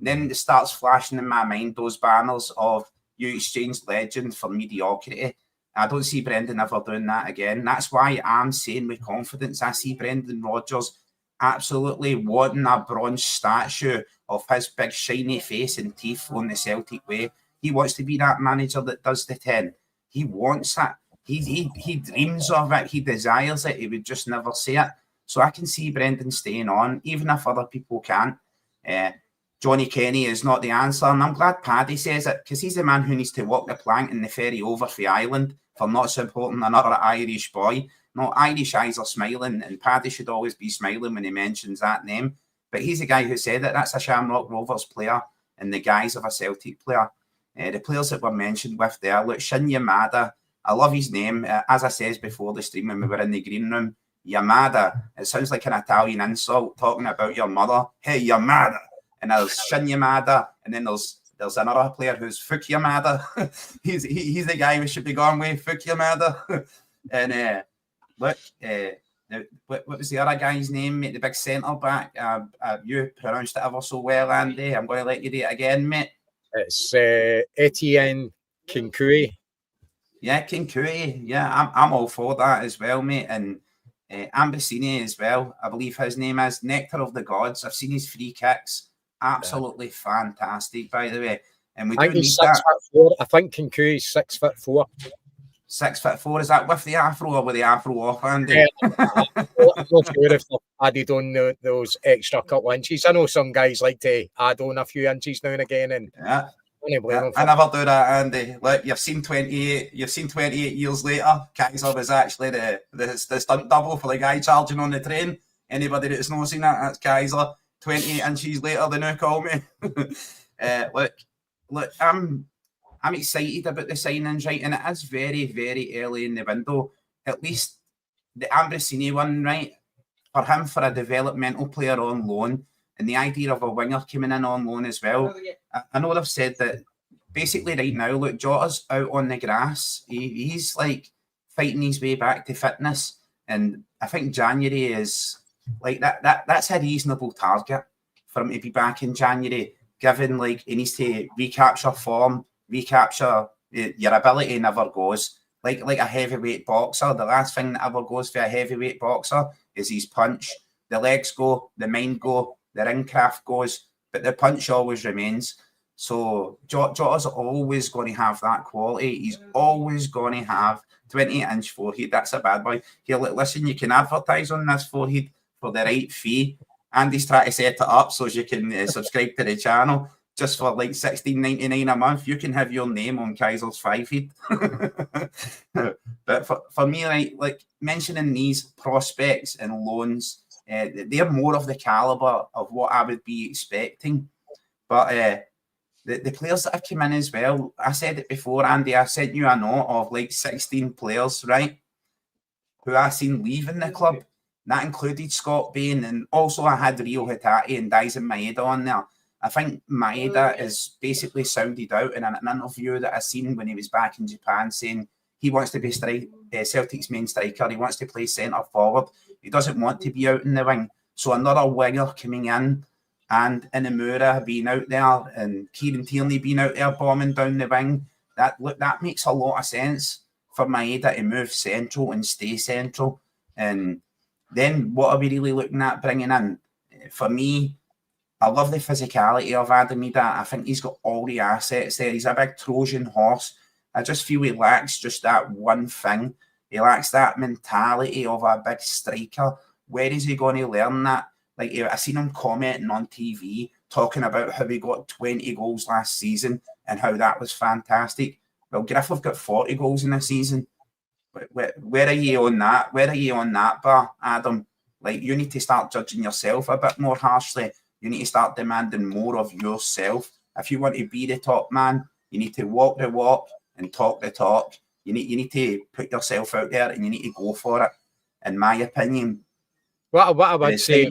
D: Then it starts flashing in my mind those banners of you exchanged legend for mediocrity. I don't see Brendan ever doing that again. That's why I'm saying with confidence, I see Brendan Rodgers absolutely wanting a bronze statue of his big shiny face and teeth on the Celtic way. He wants to be that manager that does the 10. He wants that. He dreams of it. He desires it. He would just never say it. So I can see Brendan staying on, even if other people can't. Johnny Kenny is not the answer, and I'm glad Paddy says it, because he's the man who needs to walk the plank in the ferry over for Ireland for not supporting another Irish boy. No, Irish eyes are smiling, and Paddy should always be smiling when he mentions that name. But he's the guy who said it. That's a Shamrock Rovers player in the guise of a Celtic player. The players that were mentioned with there, look, Shin Yamada, I love his name. As I said before the stream when we were in the green room, Yamada, it sounds like an Italian insult talking about your mother. Hey, Yamada. And there's Shin Yamada, and then there's another player who's Fuk Yamada. he's the guy we should be going with, Fuk Yamada. And look, what was the other guy's name, mate? The big centre back. You pronounced it ever so well, Andy. I'm going to let you do it again, mate.
B: It's Etienne Kinkui.
D: Yeah, Kinkui. Yeah, I'm all for that as well, mate. And Ambasini as well. I believe his name is Nectar of the Gods. I've seen his free kicks. Absolutely fantastic, by the way. And we do need that.
B: 6'4". I think Kinkui's 6'4".
D: 6'4". Is that with the afro or with the afro off, Andy?
B: Yeah, I'm not sure if they've added on those extra couple inches. I know some guys like to add on a few inches now and again, and
D: yeah. I never do that, Andy. Look, you've seen 28 years later, Kaiser was actually the stunt double for the guy charging on the train. Anybody that's not seen that, that's Kaiser. 28 inches later, they now call me. Look, I'm excited about the signings, right? And it is very, very early in the window. At least the Ambrosini one, right? For him, for a developmental player on loan, and the idea of a winger coming in on loan as well. I know they've said that basically right now, look, Jota's out on the grass. He's like fighting his way back to fitness. And I think January is like that's a reasonable target for him to be back in January, given like he needs to recapture form, recapture your ability never goes. Like a heavyweight boxer, the last thing that ever goes for a heavyweight boxer is his punch. The legs go, the mind go, the ring craft goes, but the punch always remains. So Jota's always going to have that quality. He's always going to have 20-inch forehead. That's a bad boy. Here, listen, you can advertise on this forehead for the right fee. Andy's trying to set it up so you can subscribe to the channel. Just for like $16.99 a month, you can have your name on Kaiser's 5 feet. But for me, like mentioning these prospects and loans, they're more of the caliber of what I would be expecting. But the players that have come in as well, I said it before, Andy, I sent you a note of like 16 players, right, who I seen leaving the club. That included Scott Bain, and also I had Rio Hitati and Daisen Maeda on there. I think Maeda is basically sounded out in an interview that I seen when he was back in Japan, saying he wants to be Celtic's main striker. He wants to play centre forward. He doesn't want to be out in the wing. So another winger coming in, and Inamura being out there, and Kieran Tierney being out there bombing down the wing. That makes a lot of sense for Maeda to move central and stay central. And then what are we really looking at bringing in? For me, I love the physicality of Adam Maeda. I think he's got all the assets there. He's a big Trojan horse. I just feel he lacks just that one thing. He lacks that mentality of a big striker. Where is he going to learn that? Like, I seen him commenting on TV, talking about how he got 20 goals last season and how that was fantastic. Well, Griff have got 40 goals in the season. Where are you on that? Where are you on that bar, Adam? Like, you need to start judging yourself a bit more harshly. You need to start demanding more of yourself If you want to be the top man, you need to walk the walk and talk the talk. You need to put yourself out there and you need to go for it, in my opinion.
B: What I would say,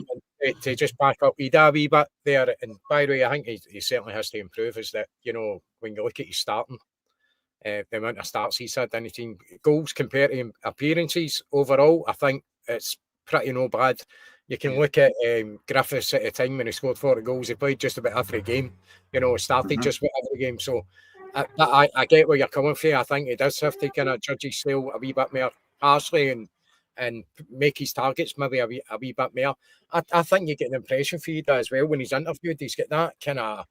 B: to just back up Ida a wee bit there, and by the way, I think he certainly has to improve, is that, you know, when you look at his starting, the amount of starts he's had in the team, goals compared to appearances overall, I think it's pretty no bad. You can look at Griffiths at the time when he scored 40 goals. He played just about every game, you know, started just about every game. So I get where you're coming from. I think he does have to kind of judge his style a wee bit more harshly and make his targets maybe a wee bit more. I think you get an impression for you as well when he's interviewed. He's got that kind of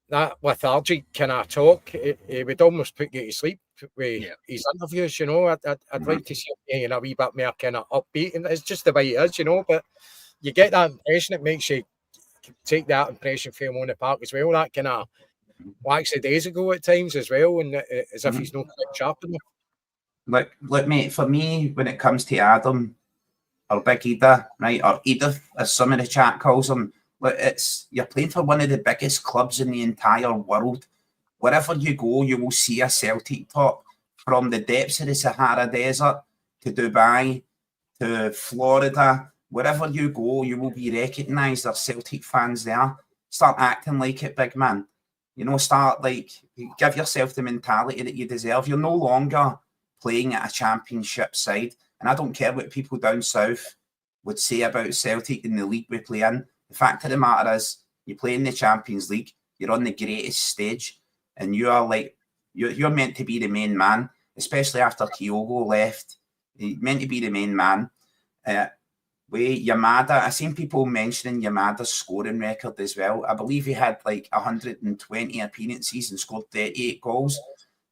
B: that lethargy kind of talk. He would almost put you to sleep with his interviews, you know. I'd like to see him a wee bit more kind of upbeat, and it's just the way he is, you know. But you get that impression, it makes you take that impression from him on the park as well. That kind of waxy days ago at times as well, and as if he's not quite sharp enough.
D: Look, mate, for me, when it comes to Adam or Big Ida, right, or Edith, as some of the chat calls him, look, you're playing for one of the biggest clubs in the entire world. Wherever you go, you will see a Celtic top, from the depths of the Sahara Desert to Dubai to Florida. Wherever you go, you will be recognised. There's Celtic fans there. Start acting like it, big man. You know, give yourself the mentality that you deserve. You're no longer playing at a championship side. And I don't care what people down south would say about Celtic in the league we play in. The fact of the matter is, you play in the Champions League, you're on the greatest stage, and you are like, you're meant to be the main man, especially after Kyogo left. You're meant to be the main man. With Yamada, I've seen people mentioning Yamada's scoring record as well. I believe he had like 120 appearances and scored 38 goals.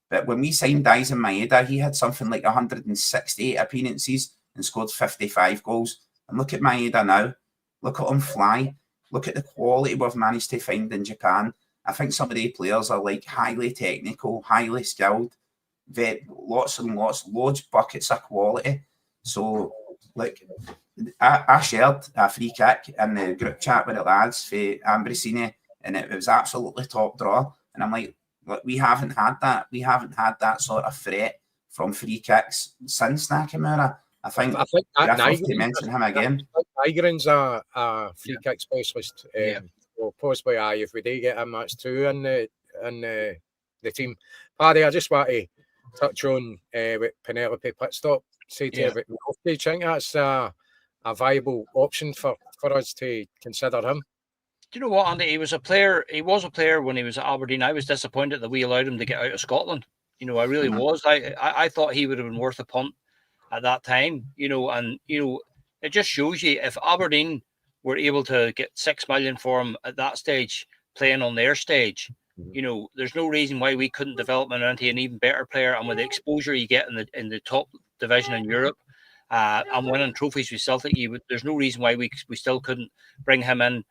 D: But when we signed Daisen Maeda, he had something like 168 appearances and scored 55 goals. And look at Maeda now. Look at him fly. Look at the quality we've managed to find in Japan. I think some of the players are like highly technical, highly skilled, loads buckets of quality. So, like, I shared a free kick in the group chat with the lads for Ambrosini, and it was absolutely top draw. And I'm like, look, we haven't had that. We haven't had that sort of threat from free kicks since Nakamura. I think to mention him again.
B: Nygren's a free kick specialist. Well, possibly if we do get him, that's two in the team. Paddy, I just want to touch on what Penelope Pitstop said to you about Milwaukee. Do you think that's a viable option for us to consider him?
C: Do you know what, Andy? He was a player when he was at Aberdeen. I was disappointed that we allowed him to get out of Scotland. You know, I really was. I thought he would have been worth a punt at that time. You know, and you know, it just shows you if Aberdeen were able to get $6 million for him at that stage, playing on their stage, you know, there's no reason why we couldn't develop him into an even better player. And with the exposure you get in the top division in Europe, and winning trophies with Celtic, there's no reason why we still couldn't bring him in,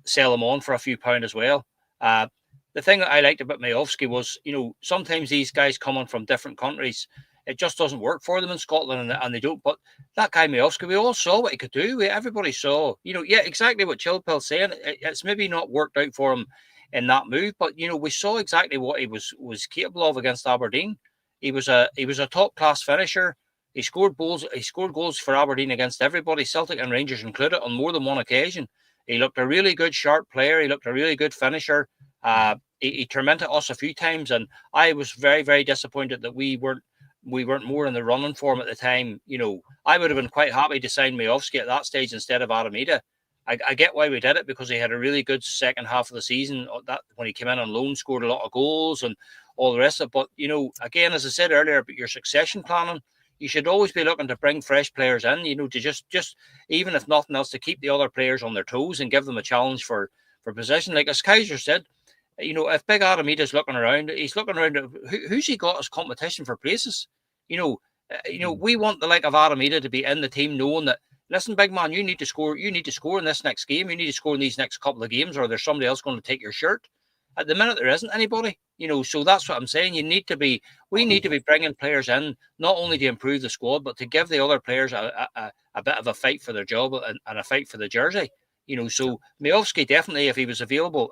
C: sell him on for a few pounds as well. The thing that I liked about Majowski was, you know, sometimes these guys coming from different countries, it just doesn't work for them in Scotland, and they don't. But that guy Majowski, we all saw what he could do. Everybody saw, you know, exactly what Chilpill's saying. It's maybe not worked out for him in that move, but you know, we saw exactly what he was capable of against Aberdeen. He was a top class finisher. He scored goals. He scored goals for Aberdeen against everybody, Celtic and Rangers included, on more than one occasion. He looked a really good sharp player. He looked a really good finisher. He tormented us a few times, and I was very, very disappointed that we weren't more in the running for him at the time. You know, I would have been quite happy to sign Majowski at that stage instead of Aramida. I get why we did it, because he had a really good second half of the season. That when he came in on loan, scored a lot of goals and all the rest of it. But you know, again, as I said earlier, about your succession planning, you should always be looking to bring fresh players in. You know, to just even if nothing else, to keep the other players on their toes and give them a challenge for position. Like as Kaiser said, you know, if Big Adamida's looking around, he's looking around. Who's he got as competition for places? You know, we want the like of Aramida to be in the team, knowing that, listen, big man, you need to score. You need to score in this next game. You need to score in these next couple of games, or there's somebody else going to take your shirt. At the minute, there isn't anybody. You know, so that's what I'm saying. We need to be bringing players in, not only to improve the squad, but to give the other players a bit of a fight for their job and a fight for the jersey. You know, so Majowski definitely, if he was available,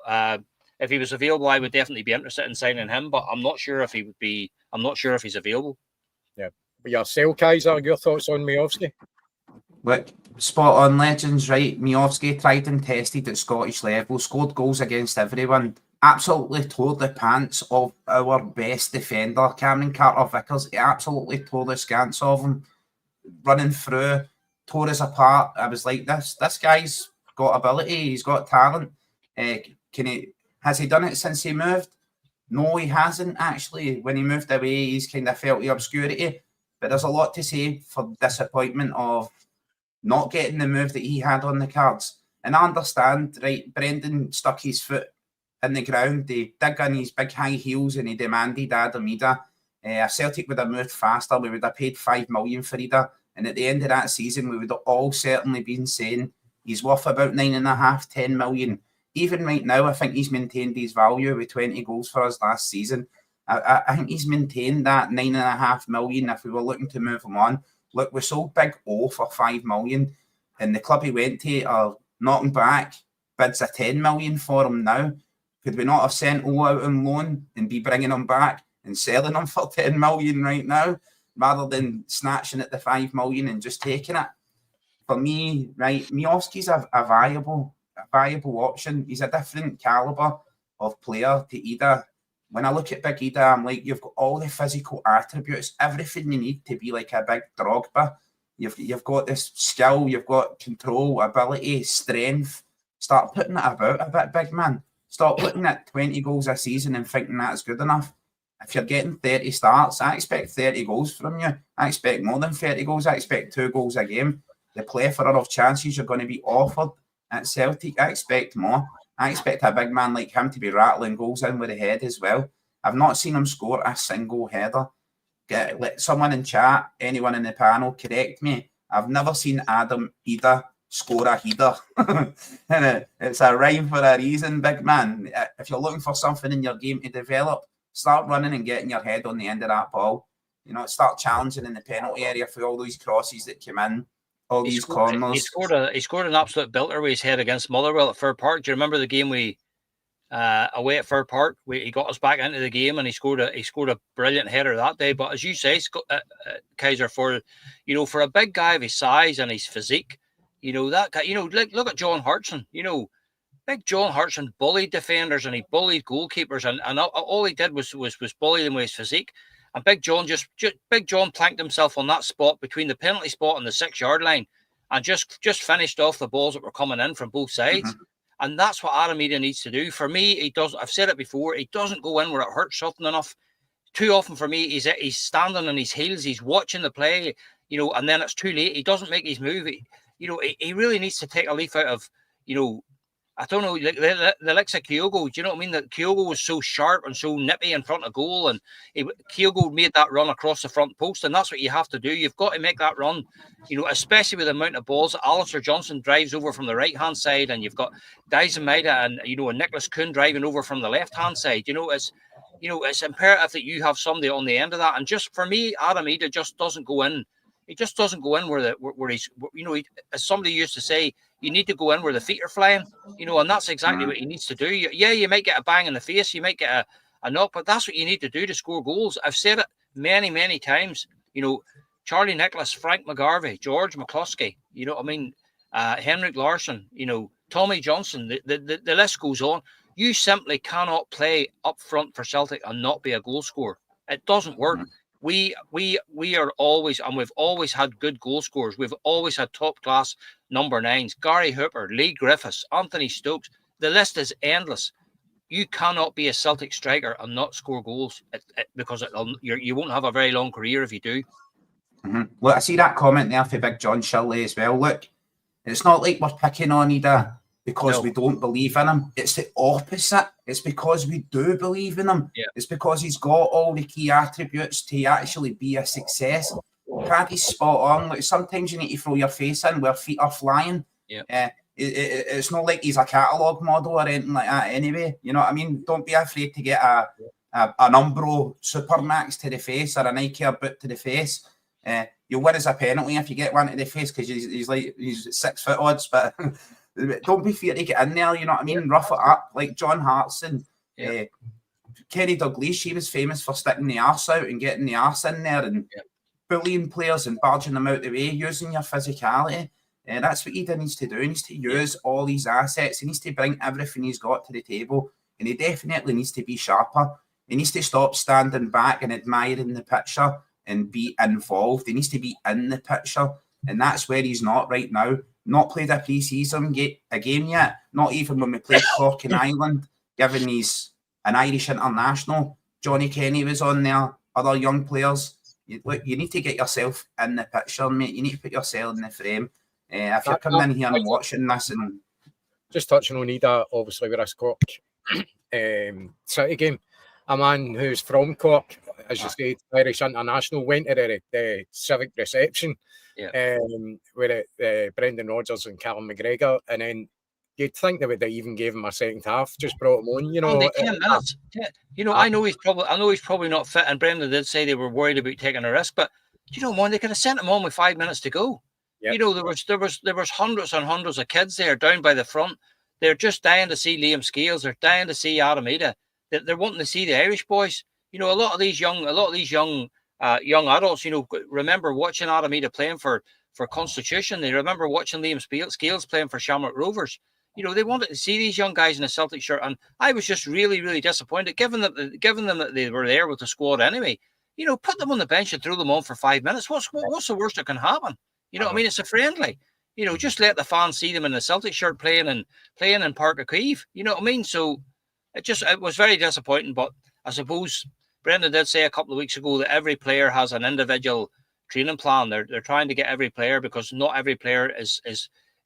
C: if he was available, I would definitely be interested in signing him. But I'm not sure if he would be. I'm not sure if he's available.
B: Yeah. But yourself, Kaiser, your thoughts on Miovski?
D: Look, spot on, legends, right? Miovski, tried and tested at Scottish level, scored goals against everyone. Absolutely tore the pants of our best defender, Cameron Carter-Vickers. He absolutely tore the scants of him, running through, tore us apart. I was like, this guy's got ability, he's got talent. Has he done it since he moved? No, he hasn't, actually. When he moved away, he's kind of felt the obscurity. But there's a lot to say for disappointment of not getting the move that he had on the cards. And I understand, right, Brendan stuck his foot in the ground. He dug on his big high heels and he demanded Adam Ida. If Celtic would have moved faster, we would have paid $5 million for Ida. And at the end of that season, we would have all certainly been saying he's worth about $9.5, $10 million. Even right now, I think he's maintained his value with 20 goals for us last season. I think he's maintained that $9.5 million if we were looking to move him on. Look, we sold Big O for $5 million, and the club he went to are knocking back bids of $10 million for him now. Could we not have sent O out on loan and be bringing him back and selling him for $10 million right now, rather than snatching at the $5 million and just taking it? For me, right, Miovski's a viable option. He's a different calibre of player to Ida. When I look at Big Ida, I'm like, you've got all the physical attributes, everything you need to be like a big Drogba. You've got this skill, you've got control, ability, strength. Start putting it about a bit, big man. Stop looking at 20 goals a season and thinking that's good enough. If you're getting 30 starts, I expect 30 goals from you. I expect more than 30 goals. I expect 2 goals a game. The plethora of chances you're going to be offered at Celtic, I expect more. I expect a big man like him to be rattling goals in with the head as well. I've not seen him score a single header. Let someone in chat, anyone in the panel, correct me. I've never seen Adam Ida score a header. It's a rhyme for a reason, big man. If you're looking for something in your game to develop, start running and getting your head on the end of that ball. You know, start challenging in the penalty area for all these crosses that come in. All these corners.
C: He scored an absolute belter with his head against Motherwell at Fir Park. Do you remember the game we away at Fir Park? He got us back into the game and he scored a brilliant header that day. But as you say, Kaiser, for a big guy of his size and his physique, that guy, look at John Hartson. Big John Hartson bullied defenders and he bullied goalkeepers and all he did was bully them with his physique. And Big John planked himself on that spot between the penalty spot and the 6-yard line and just finished off the balls that were coming in from both sides. Mm-hmm. And that's what Adam Ida needs to do. For me, he does. I've said it before. He doesn't go in where it hurts something enough. Too often for me, he's standing on his heels. He's watching the play, and then it's too late. He doesn't make his move. He really needs to take a leaf out of, I don't know, the likes of Kyogo. Do you know what I mean? That Kyogo was so sharp and so nippy in front of goal, and Kyogo made that run across the front post, and that's what you have to do. You've got to make that run, especially with the amount of balls that Alistair Johnson drives over from the right-hand side, and you've got Dyson Maida and, and Nicholas Kuhn driving over from the left-hand side. It's imperative that you have somebody on the end of that. And just for me, Adam Ida just doesn't go in. He just doesn't go in where he's, as somebody used to say, you need to go in where the feet are flying, and that's exactly what he needs to do. Yeah, you might get a bang in the face, you might get a knock, but that's what you need to do to score goals. I've said it many, many times. Charlie Nicholas, Frank McGarvey, George McCluskey, Henrik Larsson, Tommy Johnson, the list goes on. You simply cannot play up front for Celtic and not be a goal scorer. It doesn't work. We are always, and we've always had good goal scorers. We've always had top class number 9s. Gary Hooper, Lee Griffiths, Anthony Stokes. The list is endless. You cannot be a Celtic striker and not score goals because you won't have a very long career if you do.
D: Mm-hmm. Look, I see that comment there for Big John Shirley as well. Look, it's not like we're picking on Ida because we don't believe in him. It's the opposite. It's because we do believe in him. Yeah. It's because he's got all the key attributes to actually be a success. Paddy's spot on. Like, sometimes you need to throw your face in where feet are flying. Yeah. It's not like he's a catalogue model or anything like that anyway. You know what I mean? Don't be afraid to get an Umbro Supermax to the face or a Nike boot to the face. You'll win as a penalty if you get one to the face because he's 6 foot odds, but Don't be feared to get in there, you know what I mean? Rough it up, like John Hartson. Kenny Dalglish, he was famous for sticking the arse out and getting the arse in there and bullying players and barging them out the way, using your physicality. That's what he needs to do. He needs to use all these assets. He needs to bring everything he's got to the table. And he definitely needs to be sharper. He needs to stop standing back and admiring the picture and be involved. He needs to be in the picture. And that's where he's not right now. Not played a pre-season a game yet. Not even when we played Cork and Ireland, given he's an Irish international. Johnny Kenny was on there. Other young players. You need to get yourself in the picture, mate. You need to put yourself in the frame. If you're coming in here and watching this and...
B: Just touching on Ida, obviously, with this Cork City game. A man who's from Cork, as you said, Irish international, went to the civic reception with Brendan Rodgers and Callum McGregor, and then you'd think they even gave him a second half, just brought him on, you know.
C: Only 10 minutes. You know, I know he's probably not fit, and Brendan did say they were worried about taking a risk, but you know, man, they could have sent him on with 5 minutes to go. Yep. You know, there was hundreds and hundreds of kids there down by the front. They're just dying to see Liam Scales. They're dying to see Adam Ida. They're wanting to see the Irish boys. You know, a lot of these young adults, you know, remember watching Adam Ida playing for Constitution. They remember watching Liam Scales playing for Shamrock Rovers. You know, they wanted to see these young guys in a Celtic shirt, and I was just really, really disappointed. Given them that they were there with the squad anyway, you know, put them on the bench and throw them on for 5 minutes. What's the worst that can happen? You know what I mean? It's a friendly. You know, just let the fans see them in a Celtic shirt playing in Park O'Keefe. You know what I mean? So it was very disappointing. But I suppose Brendan did say a couple of weeks ago that every player has an individual training plan. They're trying to get every player, because not every player is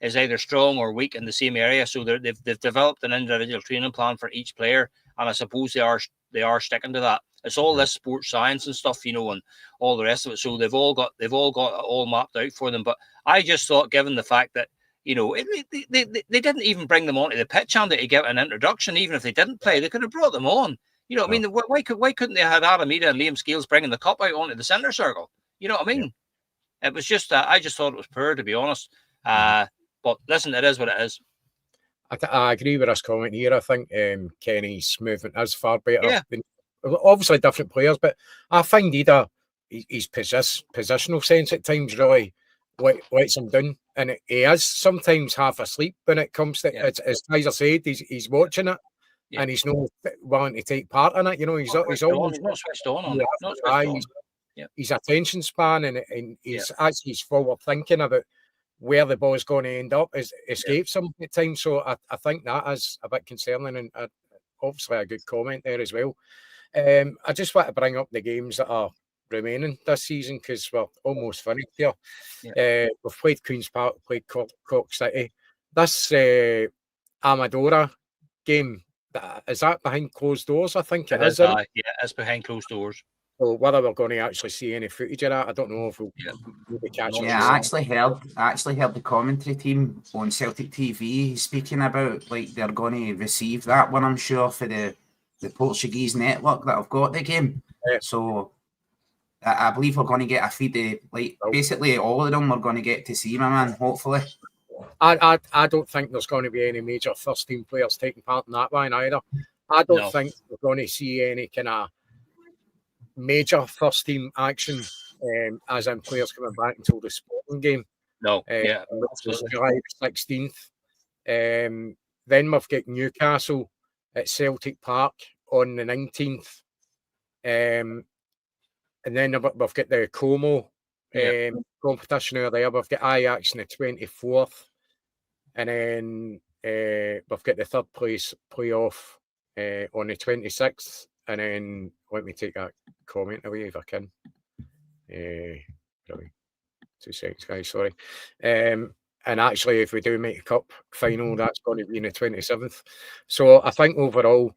C: either strong or weak in the same area. So they've developed an individual training plan for each player, and I suppose they are sticking to that. It's all this sports science and stuff, you know, and all the rest of it. So they've all got it all mapped out for them. But I just thought, given the fact that, you know, they didn't even bring them onto the pitch and to give an introduction, even if they didn't play, they could have brought them on. You know what I mean? Why couldn't they have Adam Ida and Liam Scales bringing the cup out onto the centre circle? You know what I mean? Yeah. It was just, I just thought it was poor, to be honest. But listen, it is what it is.
B: I agree with this comment here. I think Kenny's movement is far better than, obviously, different players, but I find Ida, his positional sense at times really lets him down, and he is sometimes half asleep when it comes to, as Tyser said, he's watching it, and he's not willing to take part in it. You know, he's almost
C: not switched on.
B: His attention span and his forward thinking about where the ball's going to end up escapes him at times. So I think that is a bit concerning, and obviously a good comment there as well. I just want to bring up the games that are remaining this season, because we're almost finished here. We've played Queen's Park, played Cork City. This Amadora game, is that behind closed doors? I think it is.
C: Yeah, it's behind closed doors.
B: So whether we're going to actually see any footage of that, I don't know if we'll be catching.
D: Yeah, I actually heard the commentary team on Celtic TV speaking about, like, they're going to receive that one, I'm sure, for the Portuguese network that have got the game. So I believe we're going to get a feed. Basically all of them we're going to get to see, my man, hopefully.
B: I don't think there's going to be any major first team players taking part in that one either. I don't think we're going to see any kind of major first team action, as in players coming back until the Sporting game. July 16th. Then we've got Newcastle at Celtic Park on the 19th. And then we've got the Como competition over there. We've got Ajax on the 24th. And then we've got the third place playoff on the 26th. And then let me take that comment away if I can. 2 seconds, guys, sorry. And actually, if we do make a cup final, that's going to be in the 27th. So I think overall,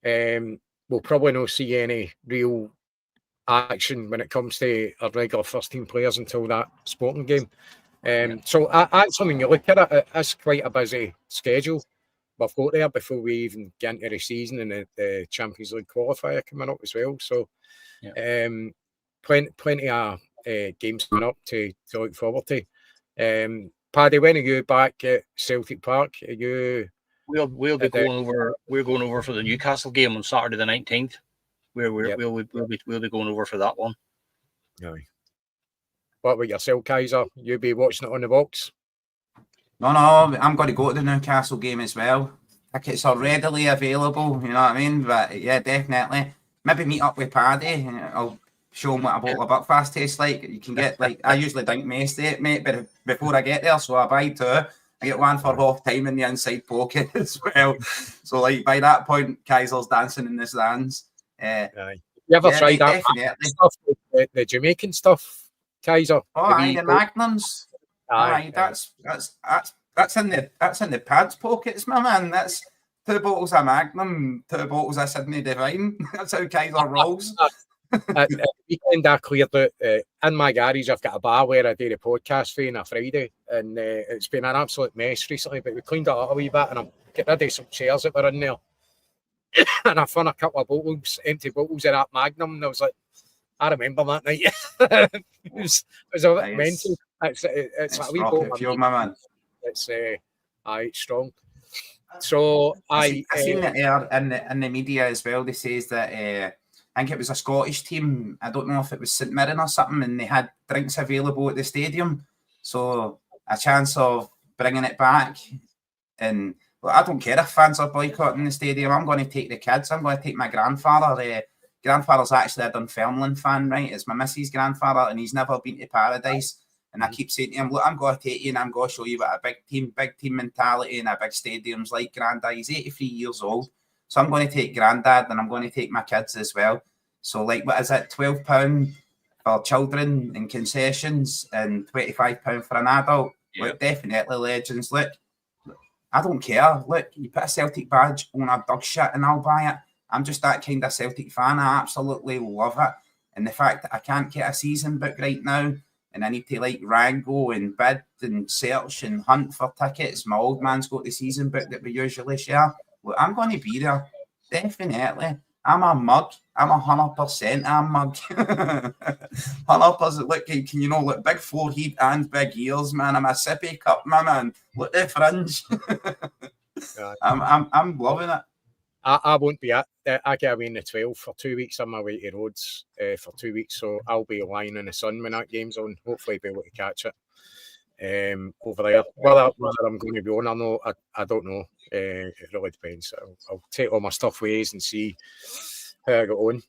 B: we'll probably not see any real action when it comes to our regular first team players until that Sporting game. So actually, when you look at it, it's quite a busy schedule we've got there before we even get into the season, and the Champions League qualifier coming up as well. So plenty of games coming up to look forward to. Paddy, when are you back at Celtic Park? Are you?
C: We'll be going over. We're going over for the Newcastle game on Saturday the 19th. We'll be going over for that one.
B: Aye. What about yourself, Kaiser? You be watching it on the box?
D: No, I'm going to go to the Newcastle game as well. Tickets are readily available, you know what I mean? But yeah, definitely. Maybe meet up with Paddy. I'll show him what a bottle of Buckfast tastes like. You can get, like, I usually drink May State, mate, but before I get there, so I buy two. I get one for half time in the inside pocket as well. So, like, by that point, Kaiser's dancing in the stands.
B: Aye. You ever tried that stuff, the Jamaican stuff, Kaiser?
D: Oh, aye, the Magnums. Aye, that's in the pads pockets, my man. That's 2 bottles of Magnum, 2 bottles of Sydney Divine. That's how Kaiser rolls.
B: At the weekend, I cleared out in my garage. I've got a bar where I do the podcast for on a Friday, and it's been an absolute mess recently. But we cleaned it up a wee bit, and I'm getting rid of some chairs that were in there. And I found a couple of bottles, empty bottles of that Magnum, and I was like, I remember that night. it was a bit mental. It's like a wee bottle,
D: my man.
B: It's strong. So
D: I seen it there in the media as well. They says that I think it was a Scottish team. I don't know if it was St Mirren or something, and they had drinks available at the stadium. So a chance of bringing it back. And well, I don't care if fans are boycotting the stadium. I'm going to take the kids. I'm going to take my grandfather. Grandfather's actually a Dunfermline fan, right? It's my missus' grandfather, and he's never been to Paradise. And I keep saying to him, look, I'm going to take you and I'm going to show you what a big team mentality and a big stadium's like. Grandad, he's 83 years old. So I'm going to take Grandad and I'm going to take my kids as well. So, like, what is it? £12 for children and concessions and £25 for an adult. Yeah. Look, definitely legends. Look, I don't care. Look, you put a Celtic badge on a dog shit and I'll buy it. I'm just that kind of Celtic fan. I absolutely love it. And the fact that I can't get a season book right now, and I need to like Rango and bid and search and hunt for tickets. My old man's got the season book that we usually share. Look, I'm going to be there. Definitely. I'm a mug. I'm 100% a mug. 100%. Look, can you know, look, big forehead and big ears, man. I'm a sippy cup, my man. Look, the fringe. I'm loving it.
B: I won't be at. I get away in the 12th for 2 weeks on my way to Rhodes for 2 weeks, so I'll be lying in the sun when that game's on. Hopefully, be able to catch it over there. Whether I'm going to be on or not, I don't know. It really depends. I'll take all my stuff ways and see how I go on.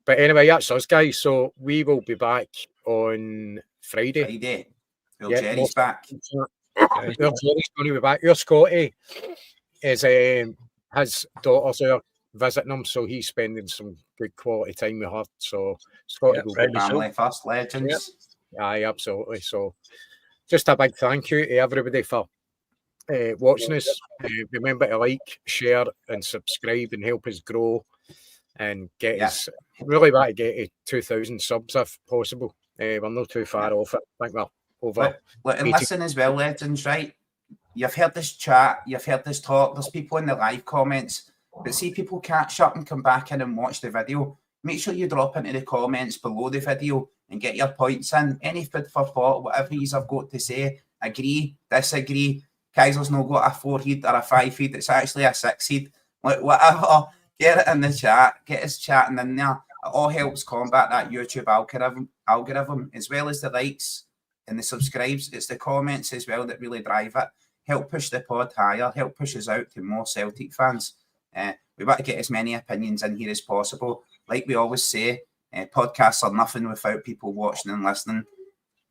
B: But anyway, that's us, guys. So we will be back on Friday.
D: Jerry's back.
B: Jerry's going to be back. Your Scotty is his daughter's there visiting him, so he's spending some good quality time with her. So Scotty will be
D: family first, legends.
B: Aye, absolutely. So just a big thank you to everybody for watching us. Remember to like, share, and subscribe, and help us grow and get us really back to get to 2,000 subs if possible. We're not too far off it. I think we're over.
D: And listen as well, legends, right? You've heard this chat, you've heard this talk, there's people in the live comments, but see people catch up and come back in and watch the video. Make sure you drop into the comments below the video and get your points in. Any food for thought, whatever you have got to say, agree, disagree. Kaiser's not got a 4-head or a 5-head, it's actually a 6-head. Like, whatever, get it in the chat, get us chatting in there. It all helps combat that YouTube algorithm, as well as the likes and the subscribes. It's the comments as well that really drive it. Help push the pod higher, help push us out to more Celtic fans. We want to get as many opinions in here as possible. Like we always say, podcasts are nothing without people watching and listening.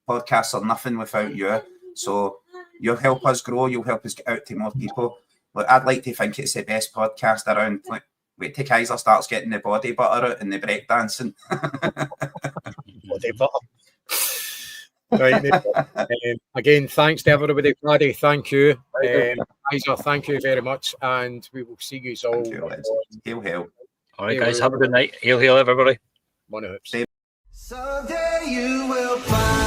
D: Podcasts are nothing without you. So you'll help us grow, you'll help us get out to more people. Look, I'd like to think it's the best podcast around. Like, wait till Kaiser starts getting the body butter out and the breakdancing.
B: Body butter. Right, again, thanks to everybody. Paddy, thank you. Kaiser, thank you very much, and we will see you all.
D: Hail.
C: All right, guys, have a good night. Hail, everybody.
B: One hoops.
D: Someday you will find